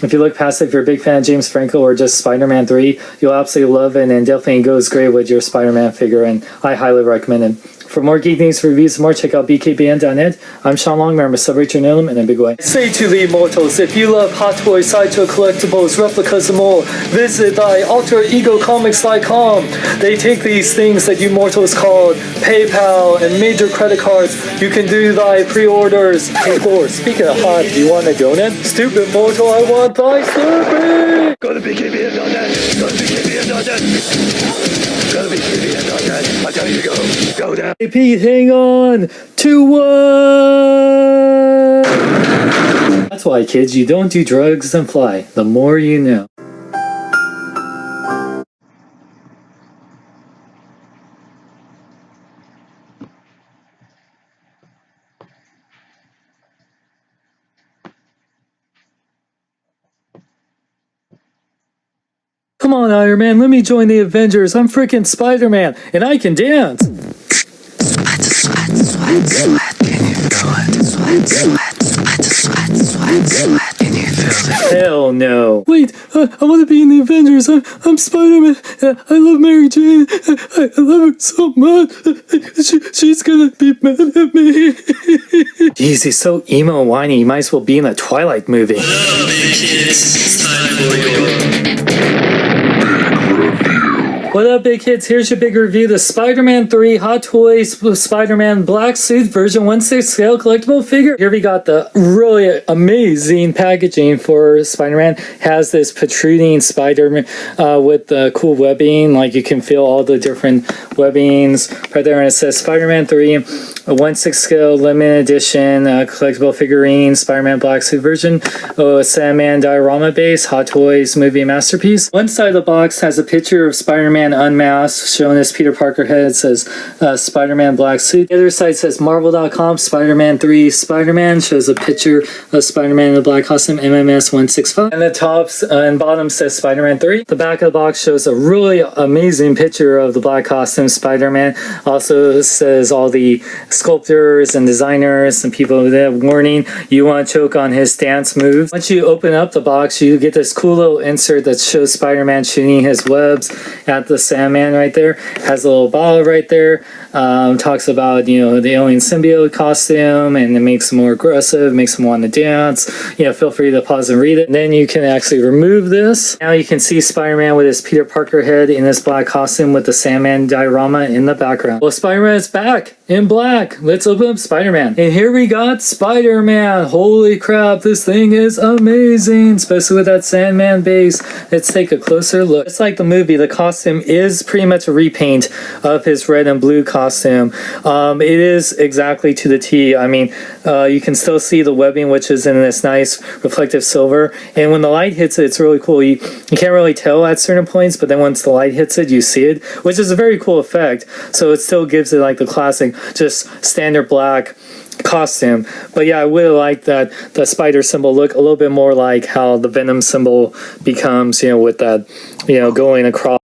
E: if you look past it, if you're a big fan of James Franco or just Spider-Man 3, you'll absolutely love it, and definitely goes great with your Spider-Man figure, and I highly recommend it. For more geek news, reviews, and more, check out bkbn.net. I'm Sean Long. Remember, celebrate your Nilum in a big way. Say to the immortals, if you love Hot Toys, Sideshow collectibles, replicas, and more, visit alteregocomics.com. They take these things that you mortals called PayPal and major credit cards. You can do thy pre-orders. Hey, Lord, speaking of hot, do you want a donut? Stupid mortal, I want thy Slurpee!
F: Go to bkbn.net. Go to bkbn.net. Go to bkbn.net. I tell you to go. Go down.
E: Hey, Pete, hang on. 2-1. That's why, kids, you don't do drugs and fly. The more you know.
A: Come on, Iron Man, let me join the Avengers. I'm freaking Spider-Man, and I can dance.
E: Can you feel it?
A: Hell no. Wait, I want to be in the Avengers. I'm Spider-Man. I love Mary Jane. I love her so much. She's gonna be mad at me. Jeez, he's so emo and whiny. He might as well be in a Twilight movie.
G: Hello, big kids. It's time for your
A: What up, big kids? Here's your big review. The Spider-Man 3 Hot Toys Spider-Man Black Suit version 1/6 scale collectible figure. Here we got the really amazing packaging for Spider-Man. Has this protruding Spider-Man with the cool webbing. Like you can feel all the different webbings right there. And it says Spider-Man 3 a 1/6 scale limited edition collectible figurine Spider-Man Black Suit version. Sandman diorama base Hot Toys movie masterpiece. One side of the box has a picture of Spider-Man unmasked, showing his Peter Parker head. It says Spider-Man Black Suit. The other side says Marvel.com Spider-Man 3 Spider-Man. Shows a picture of Spider-Man in the black costume MMS 165. And the tops and bottom says Spider-Man 3. The back of the box shows a really amazing picture of the black costume Spider-Man. Also says all the sculptors and designers and people that warning you want to choke on his dance moves. Once you open up the box, you get this cool little insert that shows Spider-Man shooting his webs at the Sandman right there. Has a little bottle right there. Talks about, you know, the alien symbiote costume, and it makes him more aggressive, makes him want to dance. You know, feel free to pause and read it. And then you can actually remove this. Now you can see Spider-Man with his Peter Parker head in his black costume with the Sandman diorama in the background. Well, Spider-Man is back in black. Let's open up Spider-Man. And here we got Spider-Man. Holy crap, this thing is amazing, especially with that Sandman base. Let's take a closer look. It's like the movie, the costume is pretty much a repaint of his red and blue costume. It is exactly to the T. I mean, you can still see the webbing, which is in this nice reflective silver. And when the light hits it, it's really cool. You can't really tell at certain points, but then once the light hits it, you see it, which is a very cool effect. So it still gives it like the classic, just standard black costume. But yeah, I would like that the spider symbol look a little bit more like how the Venom symbol becomes, you know, with that, you know, going across.